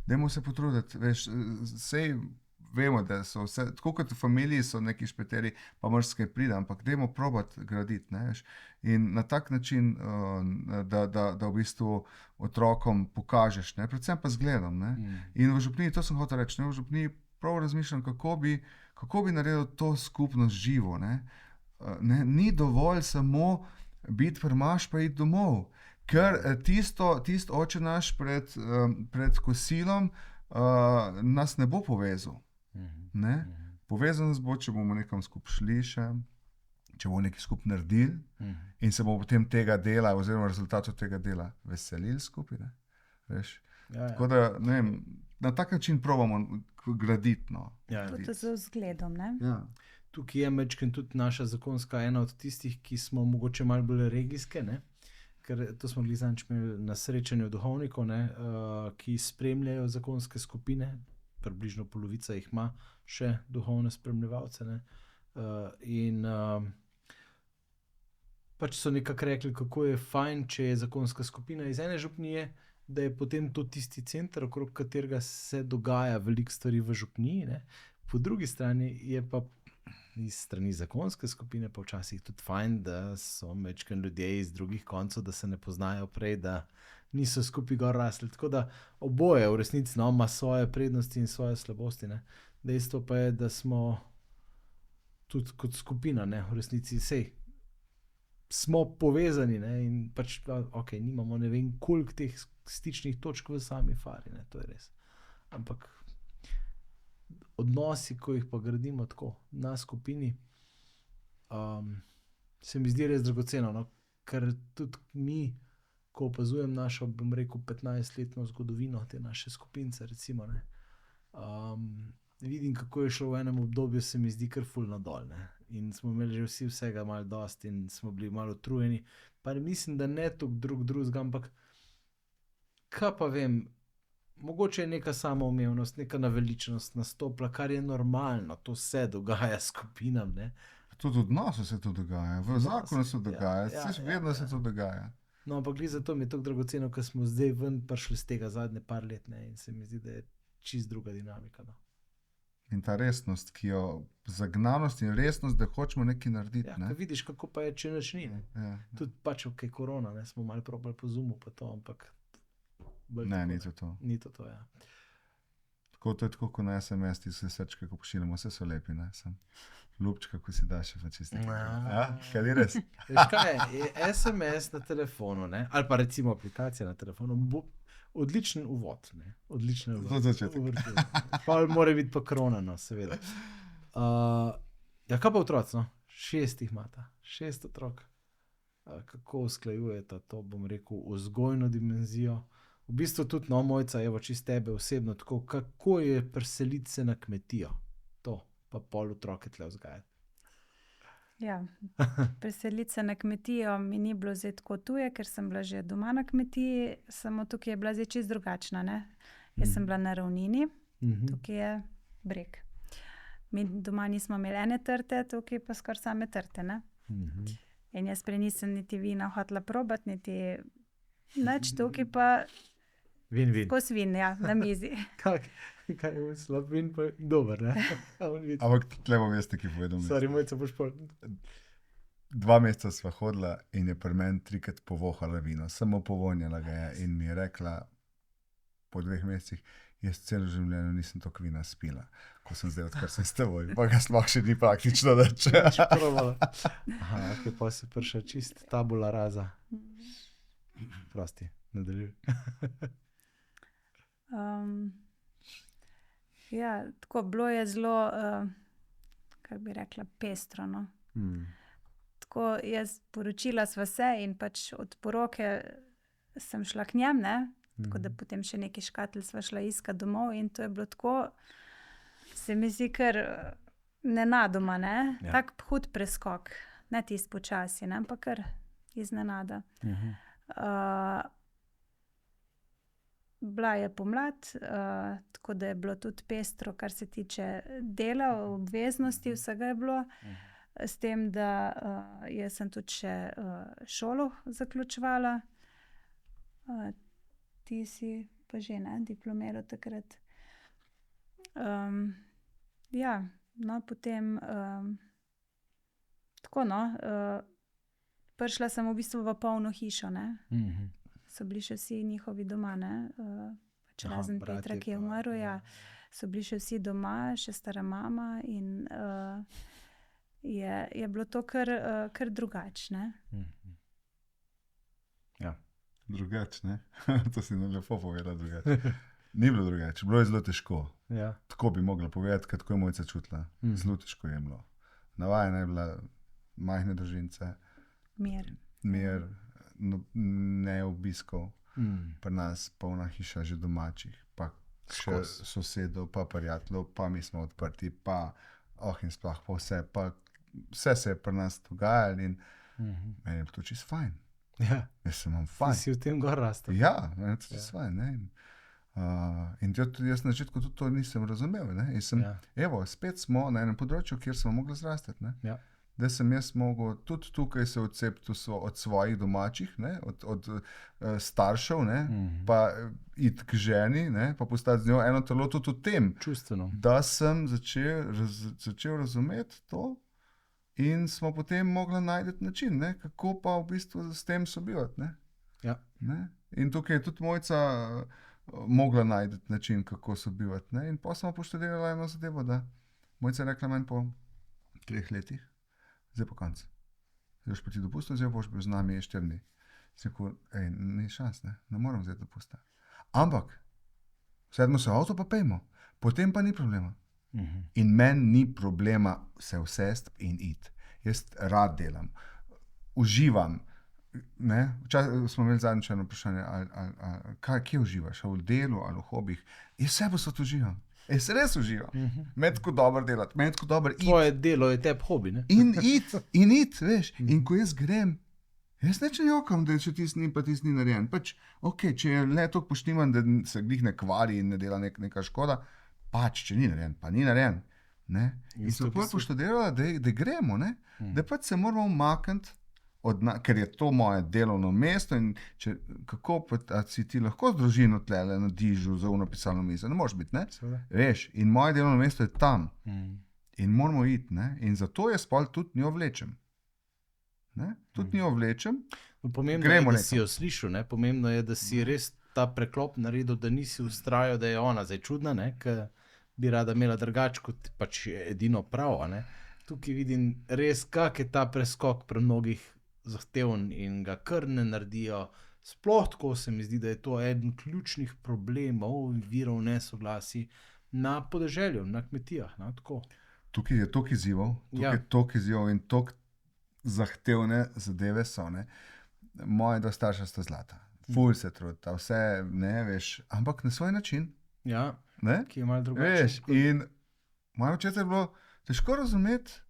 dajmo se potruditi, veš, sej vemo, da so vse, tako kot v familiji so neki špeteri, pa marsikaj pride, ampak dajmo probati graditi, ne, veš. In na tak način, da v bistvu otrokom pokažeš, ne, predvsem pa zgledom, ne. In v župniji, to sem hotel reči, ne, v župniji prav razmišljam, kako bi naredil to skupnost živo, ne. Ni dovolj samo biti prmaš pa iti domov, ker tisto oče naš pred kosilom nas ne bo povezal. Ne? Povezan nas bo, če bomo nekam skupaj šli še, če bomo nekaj skupaj naredili in se bomo potem tega dela oziroma rezultatov tega dela veselili skupaj. Ne? Veš? Ja. Tako da, ne vem, na tak način probamo graditi. No. Tudi z vzgledom. Ne? Ja. Tukaj je mečken tudi naša zakonska ena od tistih, ki smo mogoče malo bolj regijske, ne? Ker to smo bili zadnjič na srečanju duhovnikov, ne? Ki spremljajo zakonske skupine, približno polovica jih ima še duhovne spremljevalce. Ne? In pač so nekako rekli, kako je fajn, če je zakonska skupina iz ene župnije, da je potem to tisti center, okrog katerega se dogaja veliko stvari v župniji. Ne? Po drugi strani je pa iz strani zakonske skupine pa včasih tudi fajn, da so mečken ljudje iz drugih koncev, da se ne poznajo prej, da niso skupaj gor rasli. Tako da oboje v resnici ima svoje prednosti in svoje slabosti. Ne? Dejstvo pa je, da smo tudi kot skupina, ne? V resnici smo povezani, ne? In pač, nimamo ne vem koliko teh stičnih točk v sami fari, ne? To je res. Ampak odnosi, ko jih pa gradimo tako na skupini, se mi zdi res dragoceno, no? Ker tudi mi, ko opazujem našo, bom rekel, 15-letno zgodovino te naše skupince, recimo, ne, vidim, kako je šlo v enem obdobju, se mi zdi kar ful nadol, ne, in smo imeli že vsi vsega malo dosti in smo bili malo utrujeni, pa mislim, da ne toliko drugega, ampak kaj pa vem, mogoče je neka samoumevnost, neka naveličenost nastopila, kar je normalno, to se dogaja skupinam, ne. Tudi v odnosu se to dogaja, v zakonu se dogaja, vedno se to dogaja. No, ampak zato mi je tako dragoceno, ker smo zdaj ven prišli z tega zadnje par let, ne, in se mi zdi, da je čist druga dinamika. No. In ta resnost, ki jo, zagnanost in resnost, da hočemo nekaj narediti. Ja, ne? Vidiš, kako pa je, če nič ni. Ja. Tudi pač, ok, korona, ne, smo malo probali po Zoomu pa to, ampak... Ne, ni to to. Ni to, ja. Tako to je tako, ko na SMS ti se srčke, ko pošiljamo, vse so lepi, ne, sem ljubčka, ko si daš pa čisti. Ja, kaj je res? Veš kaj je, SMS na telefonu, ne, ali pa recimo aplikacija na telefonu, odličen uvod, ne, odličen uvod. To začetek. Pa mora biti pa korona, no, seveda. Ja, kaj pa otroci, no? 6 jih imata, 6 otrok. Kako usklajujeta to, bom rekel, vzgojno dimenzijo. V bistvu tudi, no, Mojca, evo, čist tebe osebno, tako, kako je preseliti se na kmetijo, to, pa pol otroke tle vzgajati. Ja, preseliti se na kmetijo mi ni bilo zdaj tako tuje, ker sem bila že doma na kmetiji, samo tukaj je bila zdaj čist drugačna, ne. Jaz sem bila na ravnini, tukaj je breg. Mi doma nismo imeli ene trte, tukaj pa skoraj same trte, ne. In jaz prej nisem niti vina hotela probati, niti nič, tukaj pa Vin. kos vin, ja, na mizi. Kaj je slab vin, pa dober, ne? Ampak tle bom jaz taki povedal. Sorry, Mojca, boš pol. 2 meseca sva hodila in je pri meni 3krat povohala vino, samo povonjala ga je in mi je rekla po 2 mesecih, jaz celo življenje nisem toliko vina spila, ko sem zdaj, odkar sem s teboj, pa ga sploh še ni praktično več. Aha, ok, pa si prišla čist tabula rasa. Prosti, nadaljuj. Ja, tako bilo je zelo, kako bi rekla, pestro, no. Tako jaz poročila sva se in pač od poroke sem šla k njem, ne, tako da potem še nekaj škatel sva šla iskat domov in to je bilo tako, se mi zdi kar nenadoma, ne, tak hud preskok, ne tisti počasi, ne, ampak kar iznenada. Bila je pomlad, tako da je bilo tudi pestro, kar se tiče dela, obveznosti, vsega je bilo. S tem, da jaz sem tudi še šolo zaključevala. Ti si pa že, ne, diplomiral takrat. Ja, no, potem tako, no, prišla sem v bistvu v polno hišo, ne. So bili še vsi njihovi doma, ne, pač razen Petra, ki je umrl, ja. So bili še vsi doma, še stara mama in je bilo to kar drugačne. Ja. Drugače, ne? To si nam lepo povedala drugače. Ni bilo drugače, bilo je zelo težko. Ja. Tako bi mogla povedati, kako je Mojca čutila. Zelo težko je bilo. Navajena je bila majhne družince. Mir. No, ne obiskov. Pri nas polna hiša že domačih, pa še sosedov, pa prijateljev, pa mi smo odprti, pa in sploh pa vse se je pri nas dogajalo in meni je to čisto fajn. Ja. Jaz sem fajn. Ti si v tem gor rastel. Ja, meni je to čisto fajn, ne. In jaz na začetku tudi to nisem razumel, ne. In sem, evo, spet smo na enem področju, kjer smo mogli zrastati, ne. Ja. Da sem jaz mogel tudi tukaj se odcepiti od svojih domačih, ne, od staršev, ne, pa iti k ženi, ne, pa postati z njo eno telo tudi v tem. Čustveno. Da sem začel razumeti to in smo potem mogli najti način, ne, kako pa v bistvu s tem sobivati, ne. Ja. Ne. In tukaj je tudi Mojca mogla najti način, kako sobivati, ne, in pa smo poštudirali eno zadevo, da Mojca je rekla meni po 3 letih, zdaj pa konc. Zdaj boš pa ti dopustil, zdaj boš bil z nami 4 dni. Sem rekel, ni šans, ne morem zdaj dopusta. Ampak, sedmo se v avto pa pejmo, potem pa ni problema. In meni ni problema se usesti in iti. Jaz rad delam, uživam, ne. Včasih smo imeli zadnjič eno vprašanje, kje uživaš, v delu ali v hobijih. Jaz vse posod uživam. Jaz res uživam. Meni tako dobro delati, meni tako dobro iti. Tvoje delo je tebi hobi, ne? In iti, veš. In ko jaz grem, jaz neč ne jokam, da če tisti ni, pa tisti ni narejen. Pač, ok, če je le toliko poštiman, da se glih ne kvari in ne dela neka škoda, pač, če ni narejen, pa ni narejen. Ne? In so pol poštudirala, da gremo, ne? Da pač se moramo umakniti, ker je to moje delovno mesto in kako pa si ti lahko z družino tlele na dižu za unapisalno mizo, ne moreš biti, ne? Veš, in moje delovno mesto je tam. In moramo iti, ne? In zato jaz pol tudi njo vlečem. Ne? Tudi njo vlečem. Pomembno je, da si jo slišal, ne? Pomembno je, da si res ta preklop naredil, da nisi ustrajal, da je ona zdaj čudna, ne? Ker bi rada imela drugače kot pač edino prav, ne? Tukaj vidim res, kak je ta preskok pri mnogih zahteven in ga kar ne naredijo. Sploh tako se mi zdi, da je to eden ključnih problemov, virov nesoglasij na podeželju, na kmetijah. No, tako. Tukaj je toliko izzivov in toliko zahtevne zadeve so. Ne. Moja dva starša sta zlata. Ful se trudita, vse, ne, veš, ampak na svoj način. Ja, ne? Ki je malo drugačen. Veš, in moja očeta je bilo težko razumeti,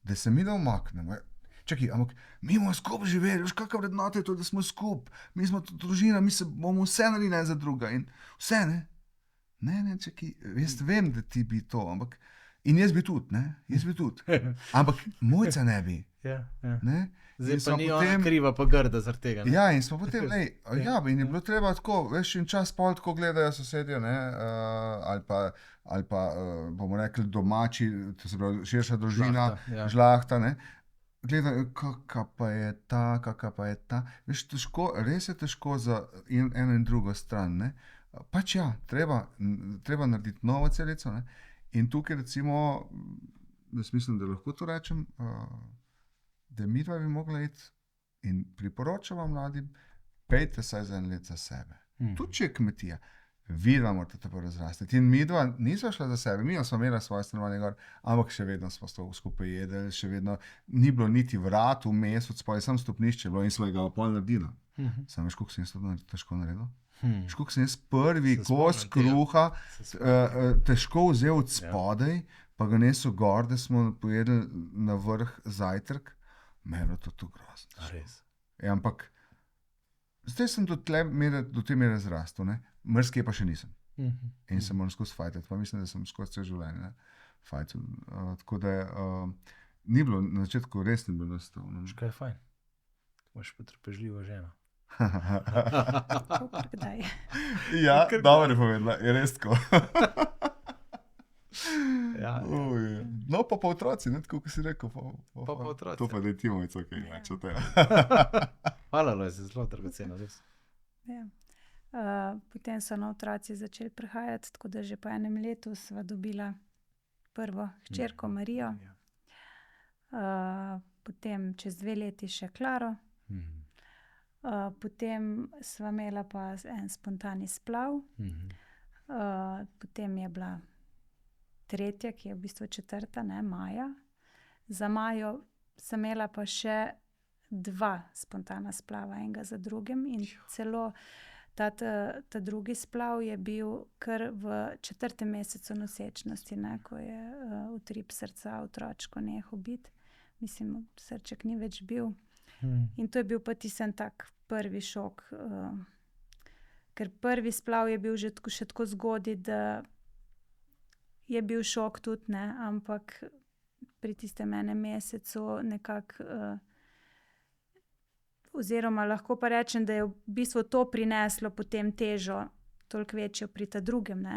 da se mi da umaknemo. Čakaj, ampak mi bomo skupaj živeli, veš, kakva vrednota je to, da smo skupaj, mi smo družina, mi se bomo vse naredili za druga in vse, ne? Ne, čakaj, jaz vem, da ti bi to, ampak in jaz bi tudi, ne? Jaz bi tudi. Ampak Mojca ne bi. Ja. Ne? Zdaj pa ni ona kriva pa grda zaradi tega, ne? Ja, in smo potem, in je bilo treba tako, veš, in čas pol tako gledajo sosedje, ne, ali pa bomo rekli domači, to se pravi širša družina, žlahta, ne. Gledaj, kakva pa je ta. Veš, težko, res je težko za eno in drugo stran. Ne? Pač ja, treba narediti novo celico. Ne? In tukaj recimo, jaz mislim, da lahko to rečem, da midva bi mogla iti in priporočam vam mladim, pejte saj za en let za sebe. Tudi če je kmetija, vidva morate to razrastiti. In midva nisva šla za sebe, midva smo imela svoje stanovanje gor, ampak še vedno smo skupaj jedli, še vedno ni bilo niti vrat v mesec, pa je sam stopnišče bilo in smo ga pol naredili. Sam veš, koliko sem jaz to težko naredil? Veš, koliko sem jaz prvi kos kruha težko vzel od spodaj, pa ga nesel gor, da smo pojedli na vrh zajtrk. Meni je to grozno. Res. Ampak zdaj sem do te mere zrastel, mrske pa še nisem. In se moram skozi fajtati, pa mislim, da sem skozi vse življenje fajtal. Tako da ni bilo, na začetku res ni bilo enostavno. Kaj je fajn? Imaš potrpežljivo ženo. Kdaj? Ja, dobro je povedala, je res tako. Ja. No, pa otroci, tako kot si rekel. Pa otroci. To pa da je ti mojco, kaj imaš. Hvala, Lojze, zelo dragoceno. Ja. Potem so na otroci začeli prihajati, tako da že po enem letu sva dobila prvo hčerko Marijo. Potem čez 2 leti še Klaro. Potem sva imela pa en spontani splav. Potem je bila tretja, ki je v bistvu četrta, Maja. Za Majo sem imela pa še 2 spontana splava, enega za drugim. In celo ta drugi splav je bil kar v 4. mesecu nosečnosti, ko je utrip srca otročko nehal biti. Mislim, srček ni več bil. In to je bil pa tisti tak prvi šok. Ker prvi splav je bil že še tako zgodaj, da je bil šok tudi, ampak pri tistem enem mesecu nekako, oziroma lahko pa rečem, da je v bistvu to prineslo potem težo toliko večjo pri ta drugem,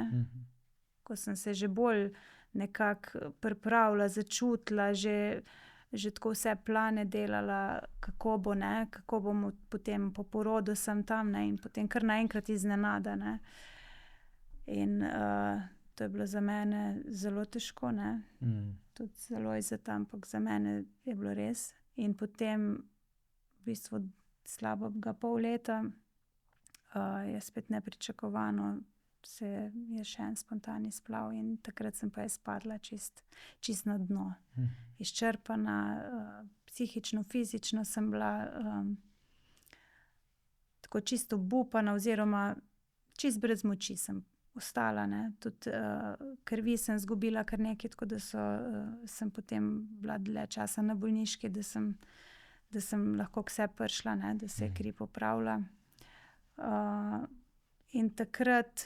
ko sem se že bolj nekako pripravila, začutila, že tako vse plane delala, kako bo, kako bomo potem po porodu sem tam, in potem kar naenkrat iznenada, In to je bilo za mene zelo težko, tudi za Lojzeta, ampak za mene je bilo res. In potem v bistvu slabega pol leta je spet nepričakovano se je še en spontani splav in takrat sem pa jaz padla čist na dno. Izčrpana, psihično, fizično sem bila tako čisto obupana oziroma čist brez moči sem ostala, Tudi krvi sem izgubila kar nekaj, tako da sem potem bila dlje časa na bolniški, da sem lahko k sebi prišla, da se je kri popravila. In takrat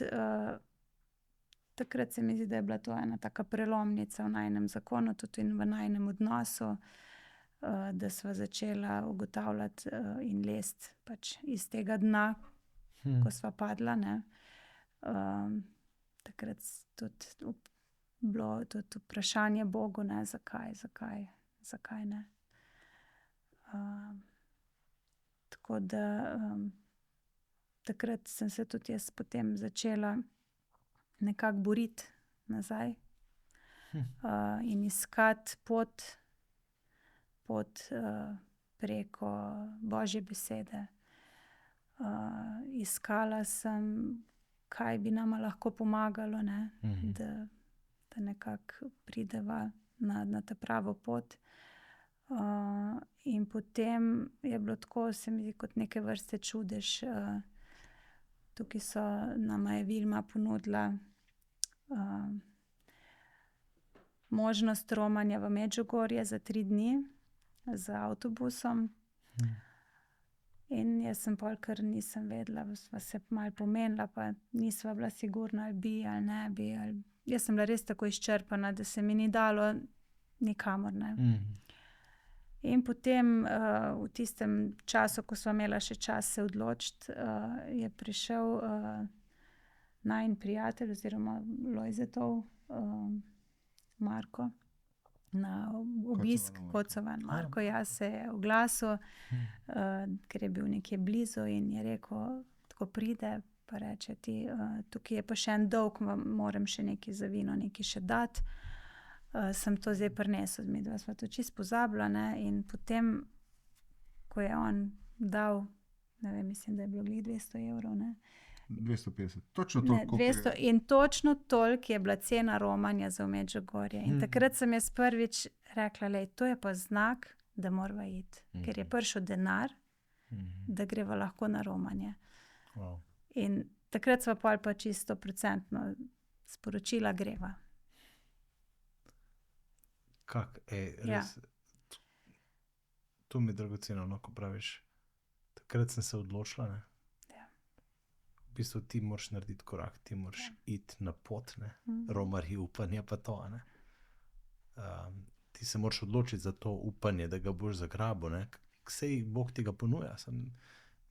se mi zdi, da je bila to ena taka prelomnica v najinem zakonu, tudi in v najinem odnosu, da sva začela ugotavljati in lesti pač iz tega dna, ko sva padla, takrat tudi bilo tudi vprašanje Bogu, zakaj ne. Tako da takrat sem se tudi jaz potem začela nekako boriti nazaj in iskati pot preko Božje besede. Iskala sem, kaj bi nama lahko pomagalo, da nekako prideva na ta pravo pot. In potem je bilo tako, se mi zdi, kot neke vrste čudež. Tukaj nama je Vilma ponudila možnost romanja v Medžugorje za 3 dni z avtobusom. In jaz sem pol kar nisem vedela, sva se malo pomenila, pa nisva bila sigurna, ali bi ali ne bi. Jaz sem bila res tako izčrpana, da se mi ni dalo nikamor, In potem v tistem času, ko sva imela še čas se odločiti, je prišel najin prijatelj oziroma Lojzetov, Marko, na obisk Kocovan. Marko Jas se je oglasil, ker je bil nekje blizu in je rekel, tako pride, pa reče ti, tukaj je pa še en dolg, moram še nekaj za vino, nekaj še dati. Sem to zdaj prinesel, midva sva to čisto pozabila, ne, in potem, ko je on dal, ne vem, mislim, da je bilo glih 200 evrov, ne. 250, točno Ne, toliko. 200, in točno toliko je bila cena romanja za v Medžugorje. In takrat sem jaz prvič rekla, lej, to je pa znak, da morava iti, ker je prišel denar, da greva lahko na romanje. Wow. In takrat sva pol pa čisto 100% sporočila, greva. Res, to mi je dragoceno, no, ko praviš. Takrat sem se odločila, ne. V bistvu ti moraš narediti korak, ti moraš iti na pot, ne. Romarji, upanje pa to, ne. Ti se moraš odločiti za to upanje, da ga boš zagrabil, ne. Sej Bog ti ga ponuja,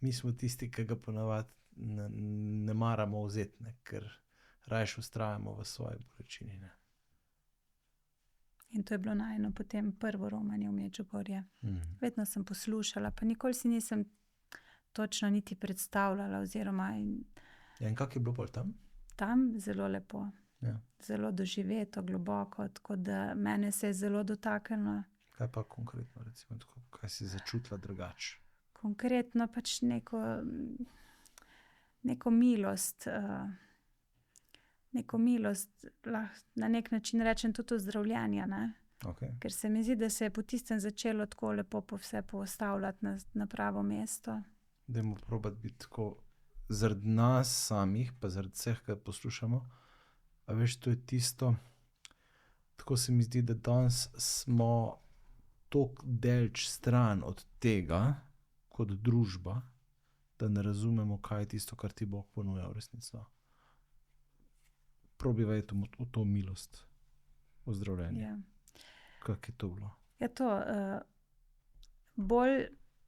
mi smo tisti, ki ga ponavadi ne maramo vzeti, ne, ker rajš vztrajamo v svoji bolečini, ne. In to je bilo najino potem prvo romanje v Medžugorje. Vedno sem poslušala, pa nikoli si nisem točno niti predstavljala oziroma In kak je bilo pol tam? tam zelo lepo. Ja. Zelo doživeto, globoko, tako da mene se je zelo dotaknilo. Kaj pa konkretno, recimo, tako, kaj si začutila drugače? Konkretno pač neko milost, na nek način rečem tudi ozdravljanja, ne? Okay. Ker se mi zdi, da se je po tistem začelo tako lepo vse postavljati na pravo mesto. Dajmo probati biti tako zaradi nas samih, pa zaradi vseh, ki poslušamo. A veš, to je tisto, tako se mi zdi, da danes smo toliko daleč stran od tega, kot družba, da ne razumemo, kaj je tisto, kar ti Bog ponuja v resnici. Probivaj v to milost, ozdravljenje. Ja. Kak je to bilo? Ja, to,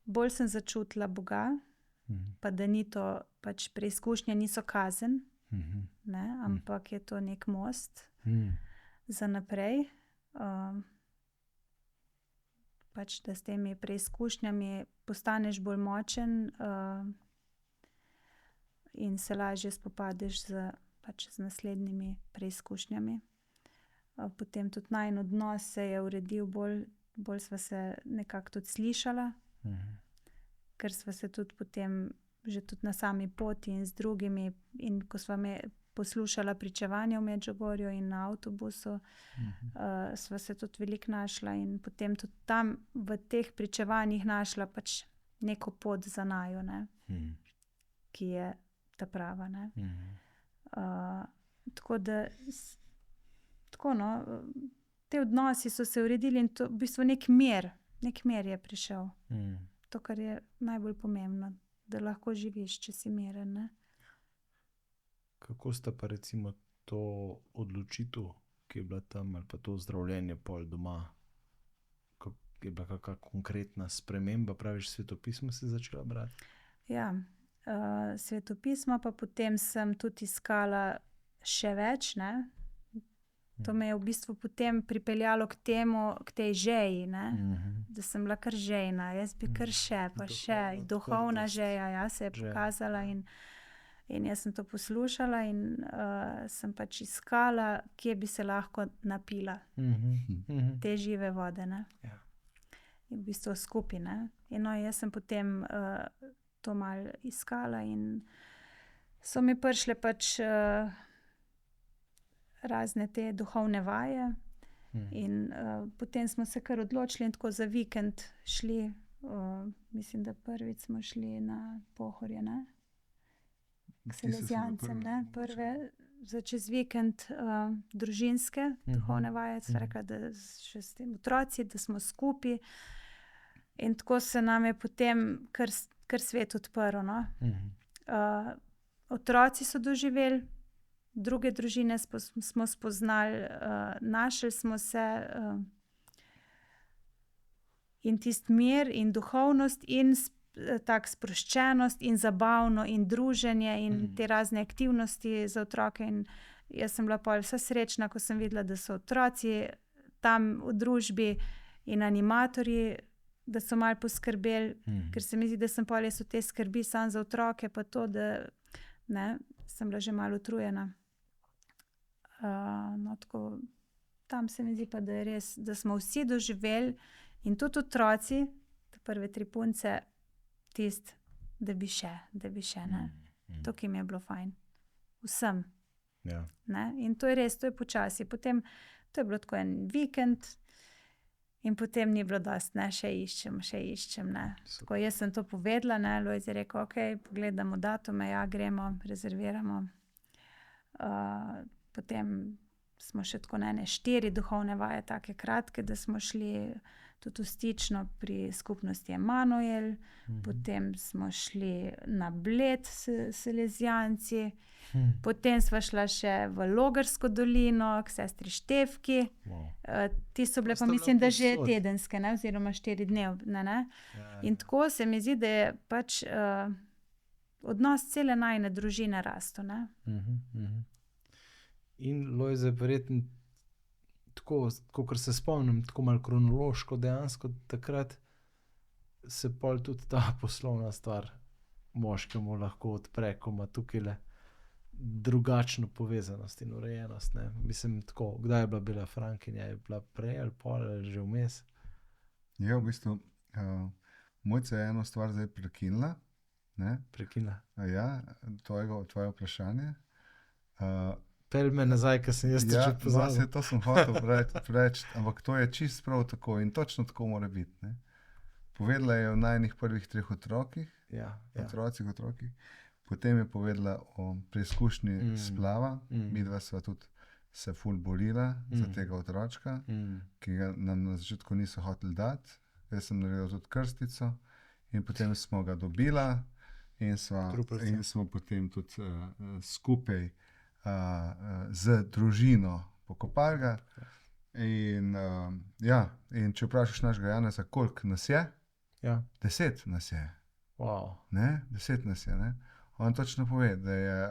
bolj sem začutila Boga, pa da ni to, pač preizkušnje niso kazen, ne, ampak je to nek most za naprej. Pač, da s temi preizkušnjami postaneš bolj močen in se lažje spopadeš z naslednjimi preizkušnjami. Potem tudi najin odnos se je uredil, bolj sva se nekako tudi slišala, ker sva se tudi potem že tudi na sami poti in z drugimi, in ko sva poslušala pričevanja v Medžugorju in na avtobusu, sva se tudi veliko našla in potem tudi tam v teh pričevanjih našla pač neko pot za naju, ne, ki je ta prava, ne. Tako da tako, no, te odnosi so se uredili in to v bistvu nek mir je prišel. To, kar je najbolj pomembno, da lahko živiš, če si miren, ne. Kako sta pa recimo to odločitev, ki je bila tam, ali pa to zdravljenje pol doma, je bila kakšna konkretna sprememba, praviš, svetopismo si začela brati? Ja, svetopismo, pa potem sem tudi iskala še več, ne. To me je v bistvu potem pripeljalo k temu, k tej žeji, ne, da sem bila kar žejna, jaz bi kar še, pa še, duhovna žeja, ja, se je pokazala in jaz sem to poslušala in sem pač iskala, kje bi se lahko napila te žive vode, ne. Ja. In v bistvu skupaj, ne. In no, jaz sem potem to malo iskala in so mi prišle pač razne te duhovne vaje in potem smo se kar odločili in tako za vikend šli, mislim, da prvič smo šli na Pohorje, ne, k Salezijancem, ne, prve za čez vikend družinske duhovne vaje, sva rekla, da še s tem otroci, da smo skupaj in tako se nam je potem kar svet odprl, no. Otroci so doživeli, druge družine smo spoznali, našli smo se in tisti mir in duhovnost in tak sproščenost in zabavno in druženje in te razne aktivnosti za otroke in jaz sem bila pol vsa srečna, ko sem videla, da so otroci tam v družbi in animatorji, da so malo poskrbeli, ker se mi zdi, da sem pol jaz v te skrbi samo za otroke, pa to, da ne, sem bila že malo utrujena. No, tako, tam se mi zdi pa, da je res, da smo vsi doživeli in tudi otroci, te prve 3 punce, tist, da bi še, ne. To, ki mi je bilo fajn. Vsem. Ja. Ne? In to je res, to je počasi. Potem, to je bilo tako en vikend in potem ni bilo dosti, ne, še iščem, ne. Tako jaz sem to povedala, ne, Lojz je rekel, ok, pogledamo datume, ja, gremo, rezerviramo. Potem smo še tako ene 4 duhovne vaje, take kratke, da smo šli tudi v Stično pri skupnosti Emanuel, potem smo šli na Bled s Salezijanci, potem sva šla še v Logarsko dolino k sestri Štefki. Ti so bile pa mislim, da že tedenske, ne, oziroma 4 dnevne, ne. In tako se mi zdi, da je pač odnos cele najine družine rastel, ne. In Lojze, verjetno tako, kakor se spomnim, tako malo kronološko dejansko takrat se pol tudi ta poslovna stvar moškemu lahko odpre, ko ima tukajle drugačno povezanost in urejenost, ne. Mislim, tako, kdaj je bila Bela Frankinja? Je bila prej ali pol ali že vmes? Ja, v bistvu, Mojca je eno stvar zdaj prekinila, ne. Prekinila. Ja, tvoje vprašanje. Pelj me nazaj, ker sem jaz to že pozabil. To sem hotel reči, ampak to je čisto prav tako in točno tako mora biti, ne. Povedala je o najinih prvih 3 otrokih, otrocih, potem je povedala o preizkušnji splava, midva sva tudi se ful borila za tega otročka, ki ga nam na začetku niso hoteli dati, jaz sem naredila tudi krstico in potem smo ga dobila in smo potem tudi skupaj z družino pokopali ga. In če vprašaš našega Janeza, koliko nas je? 10 nas je. Wow. Ne? 10 nas je, ne? On točno pove, da je,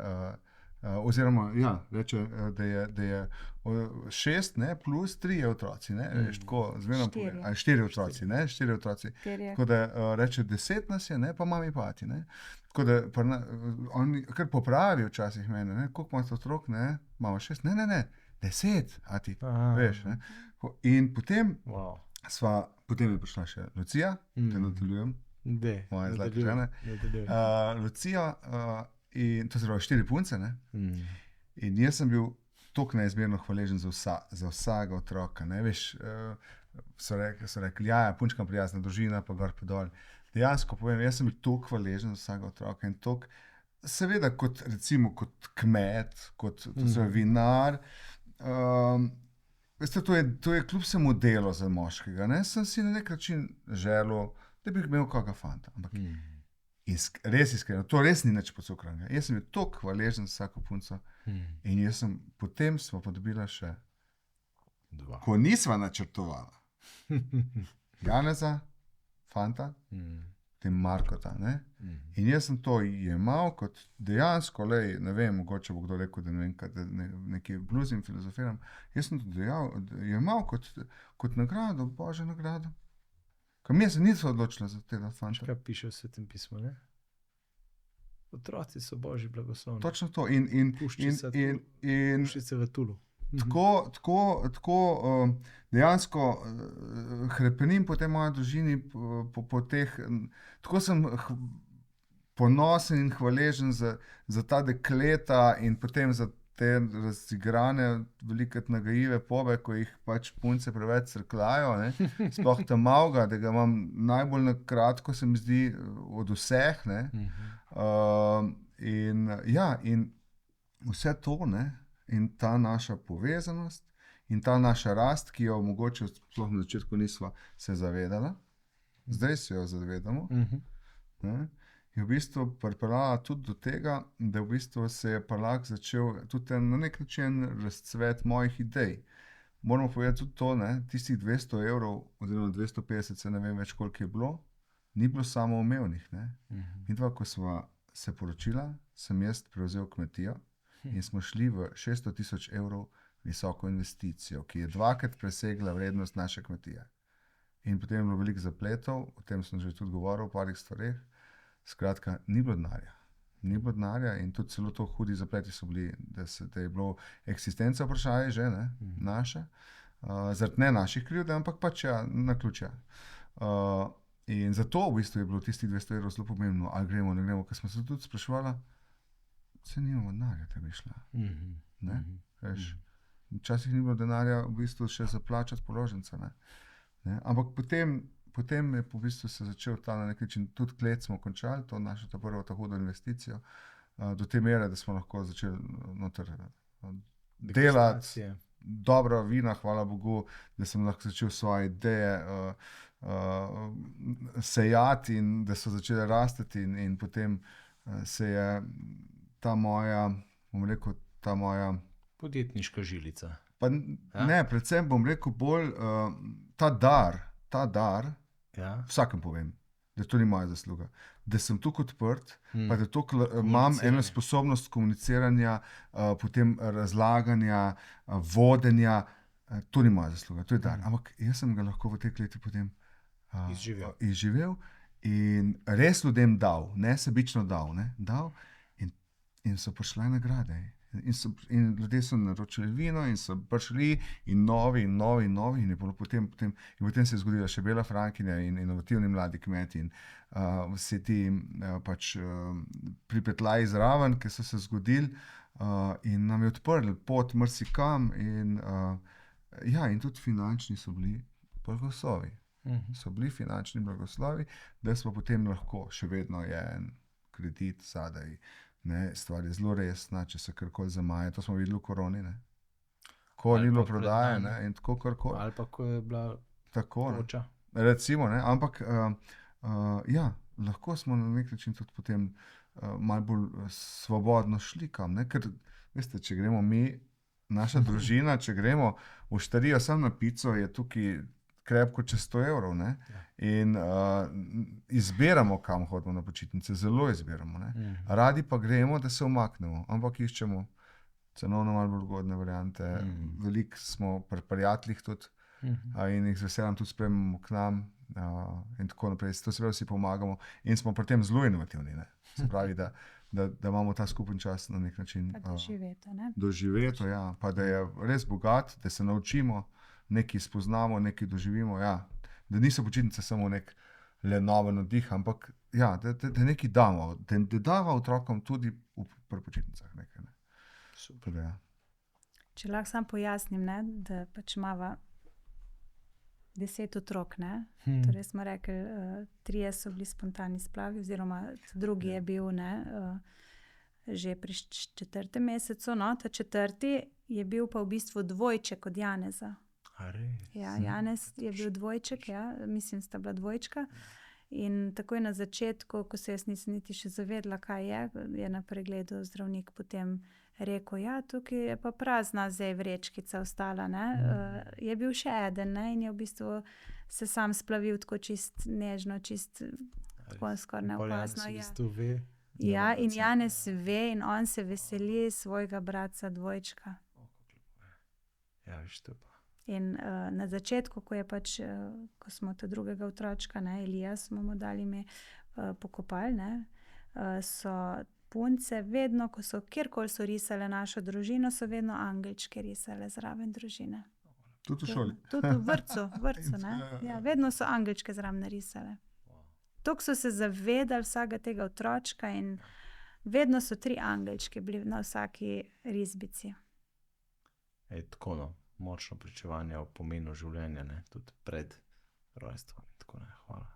oziroma, reče, da je 6, ne, plus 3 otroci, ne? Veš, tako, zmerno pove. 4 otroci, ne? 4 otroci. Tako da reče, 10 nas je, ne, pa mami pati, ne? Tako da on kar popravi včasih mene, ne, koliko imate otrok, ne, imamo 6, ne, 10, a ti, veš, ne. In potem potem je prišla še Lucija, te nadaljujem, moja zlata žena, Lucija, in to se pravi 4 punce, ne, in jaz sem bil toliko neizmerno hvaležen za vsega otroka, ne, veš, so rekli, punčkam prijazna družina, pa gor pa dol. Dejansko povem, jaz sem bil toliko hvaležen za vsega otroka in toliko, seveda kot recimo kot kmet, kot vinar, veste, to je kljub vsemu delo za moškega, ne, sem si na nek način želel, da bi imel kakega fanta, ampak res iskreno, to res ni nič pocukranega. Jaz sem bil toliko hvaležen za vsako punco in potem smo pa dobila še 2, ko nisva načrtovala, Janeza, fanta, tem Markota, ne. In jaz sem to jemal kot dejansko, ne vem, mogoče bo kdo rekel, da ne vem, kaj, da nekaj bluzim, filozofiram, jaz sem to jemal kot nagrado, božjo nagrado. Ker mi se niso odločila za tega fanta. Kaj piše v Svetem pismu, ne? Otroci so božji blagoslovni. Točno to. In puščice v tulu. Tako dejansko hrepenim po tej moji družini, po teh, tako sem ponosen in hvaležen za ta dekleta in potem za te razigrane, velikrat nagajive pobe, ko jih pač punce preveč crklajo, ne, sploh tam malga, da ga imam najbolj na kratko, se mi zdi, od vseh, ne, in vse to, ne, in ta naša povezanost in ta naša rast, ki jo mogoče sploh na začetku nisva se zavedala, zdaj se jo zavedamo, ne, je v bistvu pripeljala tudi do tega, da v bistvu se je pa lahko začel tudi na nek način razcvet mojih idej. Moramo povedati tudi to, ne, tistih 200 evrov oziroma 250, se ne vem več, koliko je bilo, ni bilo samoumevnih, ne. In dva, ko sva se poročila, sem jaz prevzel kmetijo in smo šli v 600 000 evrov visoko investicijo, ki je dvakrat presegla vrednost naše kmetije. In potem je bilo veliko zapletov, o tem sem že tudi govoril, o parih stvareh. Skratka, ni bilo denarja. Ni bilo denarja in tudi celo to hudi zapleti so bili, da je bilo eksistenca vprašanje že, ne, naša. Zaradi ne naših krivd, ampak pač ja, na ključja. In zato v bistvu je bilo tistih 200 evrov zelo pomembno, ali gremo, ne gremo, ker smo se tudi spraševali, se nimamo denarja, da bi šla. Ne? Veš, včasih ni bilo denarja v bistvu še za plačati položnice. Ne? Ampak potem je v bistvu se začel ta na nek način, tudi klet smo končali, to našo ta prvo ta hudo investicijo, do te mere, da smo lahko začeli noter delati. Dobra vina, hvala Bogu, da sem lahko začel svoje ideje sejati in da so začele rastati in potem se je ta moja, bom rekel, ta moja podjetniška žilica. Pa ne, predvsem bom rekel bolj ta dar, vsakem povem, da to ni moja zasluga. Da sem tukaj odprt, pa da imam eno sposobnost komuniciranja, potem razlaganja, vodenja, to ni moja zasluga, to je dar. Ampak jaz sem ga lahko v tej kleti potem izživel in res ljudem dal, ne sebično dal, in so prišle nagrade. In ljudje so naročili vino in so prišli in novi in je bilo potem se je zgodila še Bela Frankinja in inovativni mladi kmeti in vsi ti pač pripetlaji zraven, ki so se zgodili in nam je odprli pot marsikam in in tudi finančni so bili blagoslovi. So bili finančni blagoslovi, da smo potem lahko, še vedno je en kredit zadaj. Ne, stvar je zelo resna, če se karkoli zamaje. To smo videli v koroni. Ko ni bilo prodaje in tako karkoli. Ali pa ko je bila toča. Recimo, ampak lahko smo na nek način tudi potem malo bolj svobodno šli kam. Ker, veste, če gremo mi, naša družina, če gremo v Štarijo sam na pico, je tukaj krepko čez 100 evrov. In izbiramo, kam hodimo na počitnice, zelo izbiramo. Radi pa gremo, da se umaknemo, ampak iščemo cenovno malo bolj ugodne variante. Veliko smo pri prijateljih tudi in jih z veseljem tudi spremljamo k nam in tako naprej. To se pravi, si pomagamo in smo pri tem zelo inovativni. Se pravi, da imamo ta skupen čas na nek način doživeto, pa da je res bogat, da se naučimo, nekaj spoznamo, nekaj doživimo, da niso počitnice samo nek lenoben oddih, ampak da nekaj damo, da dava otrokom tudi pri počitnicah nekaj. Super, Če lahko sam pojasnim, da pač imava 10 otrok, torej smo rekli, 3 so bili spontani splavi, oziroma drugi je bil že pri 4. mesecu, ta 4. je bil pa v bistvu dvojček od Janeza. Janez je bil dvojček, mislim, sta bila dvojčka. In takoj na začetku, ko se jaz nisem niti še zavedla, kaj je na pregledu zdravnik potem rekel, tukaj je pa prazna zdaj vrečkica ostala. Je bil še eden in je v bistvu se sam splavil tako čist nežno, čist tako skoraj neopazno. In Janez ve in on se veseli svojega bratca dvojčka. Viš to pa. In na začetku, ko je pač, ko smo ta drugega otročka, Elija smo mu dali ime, pokopali, so punce vedno, ko so kjerkoli so risale našo družino, so vedno angelčke risale zraven družine. Tudi v šoli. Tudi v vrtcu, vedno so angelčke zraven narisale. Toliko so se zavedali vsega tega otročka in vedno so 3 angelčke bili na vsaki risbici. Tako močno pričevanje o pomenu življenja, tudi pred rojstvom. Hvala.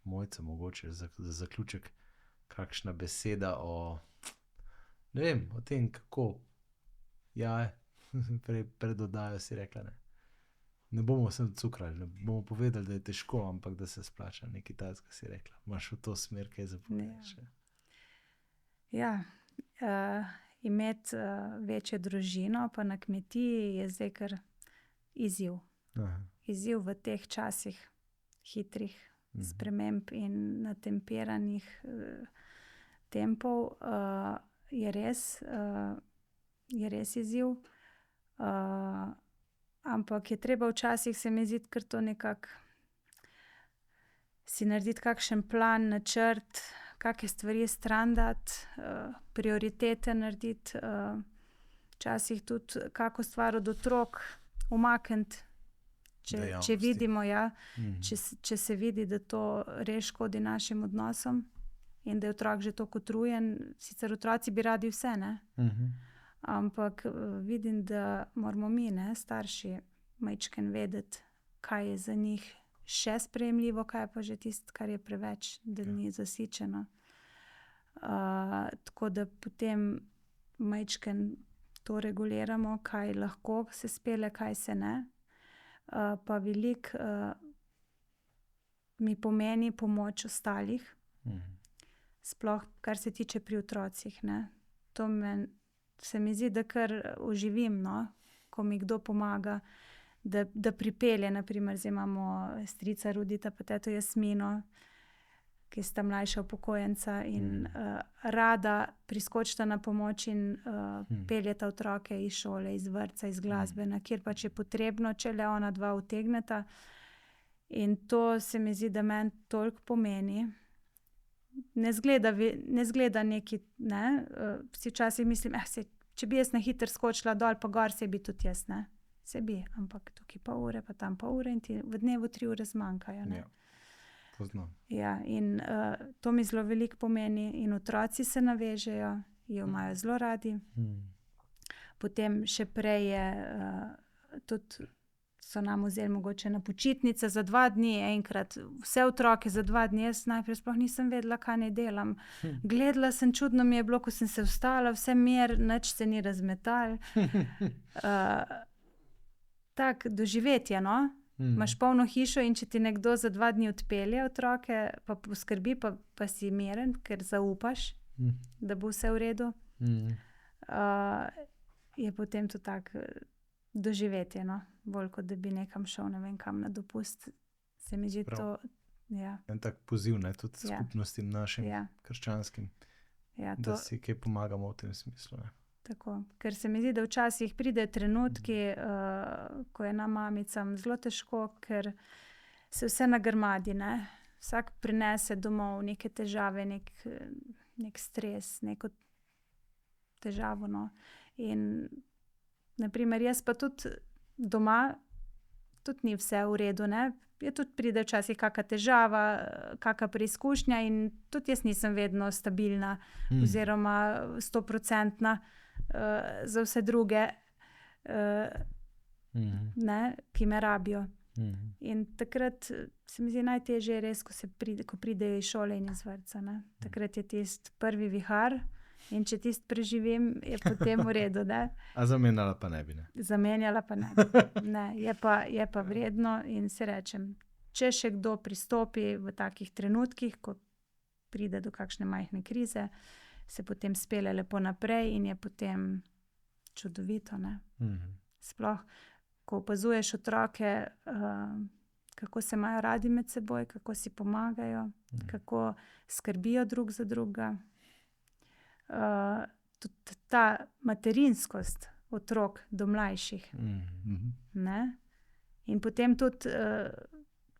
Mojca, mogoče za zaključek, kakšna beseda o tem, kako pred oddajo si rekla, ne bomo se cukrali, ne bomo povedali, da je težko, ampak da se splača, nekaj takega si rekla. Imaš v to smer kaj zapovedati? Imeti večjo družino, pa na kmetiji je zdaj kar izziv. Izziv v teh časih hitrih sprememb in natemperanih tempov je res je res izziv. Ampak je treba včasih, se mi zdi, kar to nekako si narediti kakšen plan, načrt, kakšne stvari stran dati, prioritete narediti, včasih tudi kako stvar od otrok umakniti, če Dejavnosti. vidimo, ja, če se vidi, da to res škodi našim odnosom in da je otrok že tako utrujen. Sicer otroci bi radi vse, ne? Ampak vidim, da moramo mi, ne, starši, majčkeno vedeti, kaj je za njih še sprejemljivo, kaj je pa že tisto, kar je preveč, da ni zasičeno. Tako da potem majčkeno to reguliramo, kaj lahko se spelje, kaj se ne. Pa veliko mi pomeni pomoč ostalih, sploh kar se tiče pri otrocih, ne. To se mi zdi, da kar uživim, no, ko mi kdo pomaga, da pripelje, na primer, zdaj imamo strica Rudita pa teto Jasmino, ki sta mlajša upokojenca in rada priskočita na pomoč in peljeta otroke iz šole, iz vrtca, iz glasbena, kjer pač je potrebno, če le ona dva utegneta. In to se mi zdi, da meni toliko pomeni. Ne zgleda neki, ne, si včasih mislim, če bi jaz na hitro skočila dol pa gor, se bi tudi jaz, ne. Se bi, ampak tukaj pol ure pa tam pol ure in ti v dnevu 3 ure zmanjkajo, ne. Ja, poznam. Ja, in to mi zelo veliko pomeni in otroci se navežejo, jo imajo zelo radi. Potem še prej je tudi so nam vzeli mogoče na počitnice za 2 dni, enkrat vse otroke za 2 dni, jaz najprej sploh nisem vedela, kaj naj delam. Gledala sem, čudno mi je bilo, ko sem se vstala, vse mir, nič se ni razmetalo. Tako doživetje, no. Imaš polno hišo in če ti nekdo za 2 dni odpelje otroke, pa poskrbi, pa si miren, ker zaupaš, da bo vse v redu, je potem to tako doživetje, no. Bolj kot da bi nekam šel, ne vem kam, na dopust. Se mi zdi to, ja. En tak poziv, ne, tudi skupnostim našim, krščanskim, da si kaj pomagamo v tem smislu, ne. Tako, ker se mi zdi, da včasih pridejo trenutki, ko je nam mamicam zelo težko, ker se vse nagrmadi, ne. Vsak prinese domov neke težave, nek stres, neko težavo, no. In na primer, jaz pa tudi doma, tudi ni vse v redu, ne. Je tudi pride včasih kaka težava, kaka preizkušnja in tudi jaz nisem vedno stabilna oziroma 100-procentna za vse druge, ne, ki me rabijo. In takrat se mi zdi najtežje je res, ko pridejo iz šole in iz vrtca, ne. Takrat je tisti prvi vihar in če tisti preživim, je potem v redu, ne. A zamenjala pa ne bi, ne? Zamenjala pa ne bi. Ne, je pa vredno in si rečem, če še kdo pristopi v takih trenutkih, ko pride do kakšne majhne krize, se potem spelje lepo naprej in je potem čudovito, ne. Sploh, ko opazuješ otroke, kako se imajo radi med seboj, kako si pomagajo, kako skrbijo drug za drugega. Tudi ta materinskost otrok do mlajših, ne. In potem tudi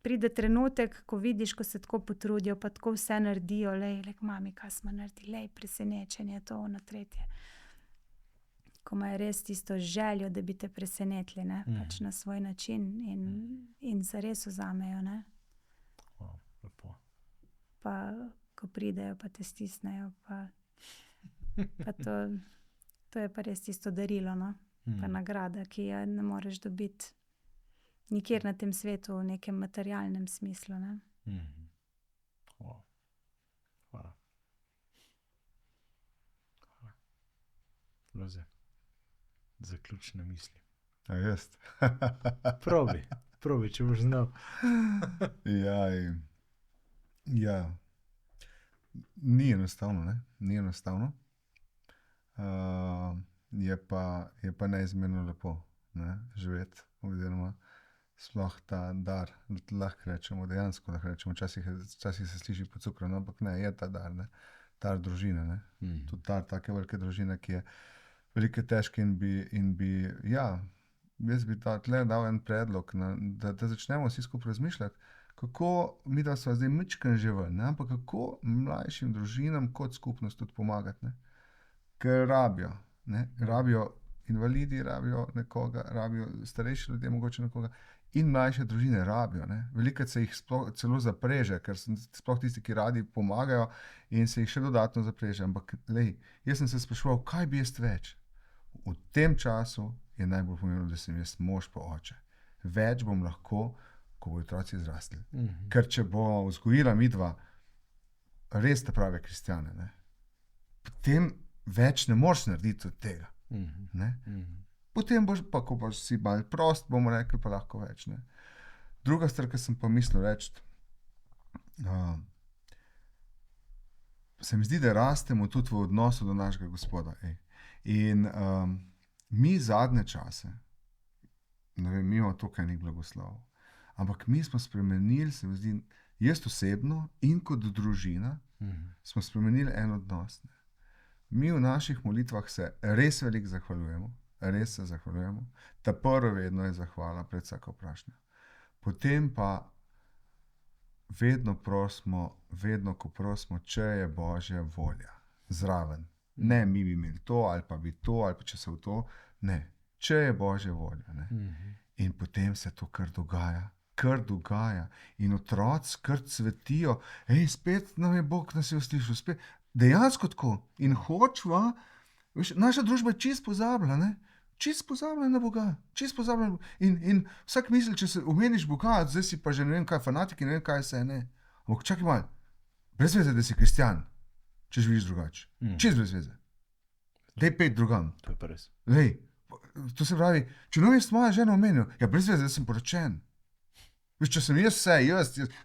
pride trenutek, ko vidiš, ko se tako potrudijo, pa tako vse naredijo, mami, kaj smo naredili, presenečenje, to, ono, tretje. Ko imajo res tisto željo, da bi te presenetili, ne, pač na svoj način in zares vzamejo, ne. Lepo. Pa ko pridejo, pa te stisnejo, pa to je pa res tisto darilo, no. Pa nagrada, ki je ne moreš dobiti nikjer na tem svetu v nekem materialnem smislu, ne. Hvala. Lojze, zaključne misli. A jaz? Probi, če boš znal. Ja, ni enostavno, ne, ni enostavno. Je pa neizmerno lepo, ne, živeti, oziroma sploh ta dar, lahko rečemo, dejansko lahko rečemo, včasih se sliši pocukran, ampak ne, je ta dar, ne, dar družine, ne, tudi dar take velike družine, ki je velike težke jaz bi tle dal en predlog, da začnemo vsi skupaj razmišljati, kako mi da sva zdaj mičken že ven, ne? Ampak kako mlajšim družinam kot skupnost tudi pomagati, ne? Ker rabijo invalidi, rabijo nekoga, rabijo starejši ljudje, mogoče nekoga, in mlajše družine rabijo. Velikokrat se jih celo zapreže, ker so sploh tisti, ki radi pomagajo in se jih še dodatno zapreže. Ampak jaz sem se spraševal, kaj bi jaz več? V tem času je najbolj pomembno, da sem jaz mož pa oče. Več bom lahko, ko bodo otroci zrastli. Ker če bo vzgojila midva res te prave kristjane, ne? Potem več ne moreš narediti od tega. Potem boš pa, ko boš si malo prost, bomo rekli, pa lahko več. Ne? Druga stvar, ki sem pa mislil reči, se mi zdi, da rastemo tudi v odnosu do našega Gospoda. In mi zadnje čase, ne vem, mi imamo tukaj nek blagoslov, ampak mi smo spremenili, se mi zdi, jaz osebno in kot družina, smo spremenili en odnos. Ne? Mi v naših molitvah se res veliko zahvaljujemo, res se zahvaljujemo. Ta prvo vedno je zahvala pred vsako vprašanje. Potem pa vedno ko prosimo, če je Božja volja zraven. Ne, mi bi imeli to, ali pa bi to, ali pa če se v to. Ne, če je Božja volja. Ne. In potem se to kar dogaja. In otroci kar cvetijo. Spet nam je Bog nas je uslišal, spet. Dejansko tako. In hočva, naša družba je čisto pozabila, ne? Čisto pozabila na Boga. In vsak misli, če se omeniš Boga, zdaj si pa že ne vem kaj fanatik in ne vem kaj se ne. Ampak čakaj malo, brez veze, da si kristjan, če živiš drugače. Čisto brez veze. Daj pet drugam. To je pa res. To se pravi, če ne veš moja žena omenil, brez veze, da sem poročen. Veš, če sem jaz,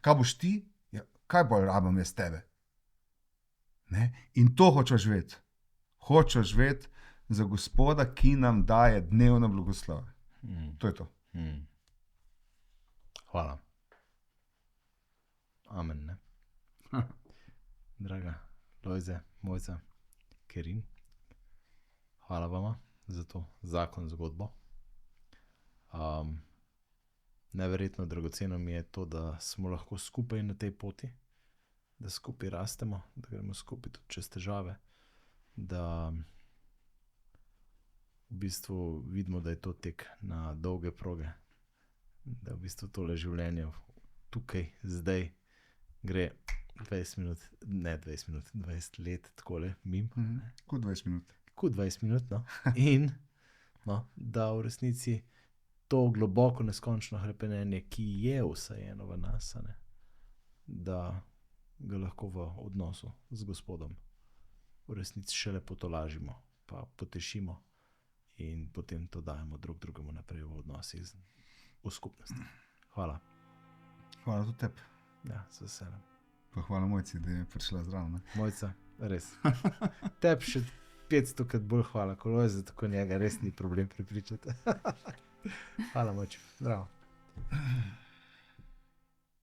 kaj boš ti, kaj bolj rabam jaz tebe. Ne? In to hočeš vedeti. Hočeš vedeti za Gospoda, ki nam daje dnevno blagoslove. To je to. Hvala. Amen. Ne? Draga Lojze, Mojca, Kerin, hvala vama za to zakon zgodbo. Neverjetno dragoceno mi je to, da smo lahko skupaj na tej poti, da skupaj rastemo, da gremo skupaj tudi čez težave, da v bistvu vidimo, da je to tek na dolge proge, da v bistvu tole življenje tukaj, zdaj gre 20 minut, ne 20 minut, 20 let takole mimo. Kot 20 minut. Kot 20 minut, no. In da v resnici to globoko neskončno hrepenenje, ki je vsajeno v nas, ne, da ga lahko v odnosu z Gospodom v resnici šele potolažimo, pa potešimo in potem to dajemo drug drugemu naprej v odnosih v skupnosti. Hvala. Hvala tudi tebi. Ja, z veseljem. Pa hvala Mojci, da je prišla zraven. Mojca, res. Tebi še 500 krat bolj hvala, ko Lojze, tako njega res ni problem prepričati. Hvala Mojči. Zdravo.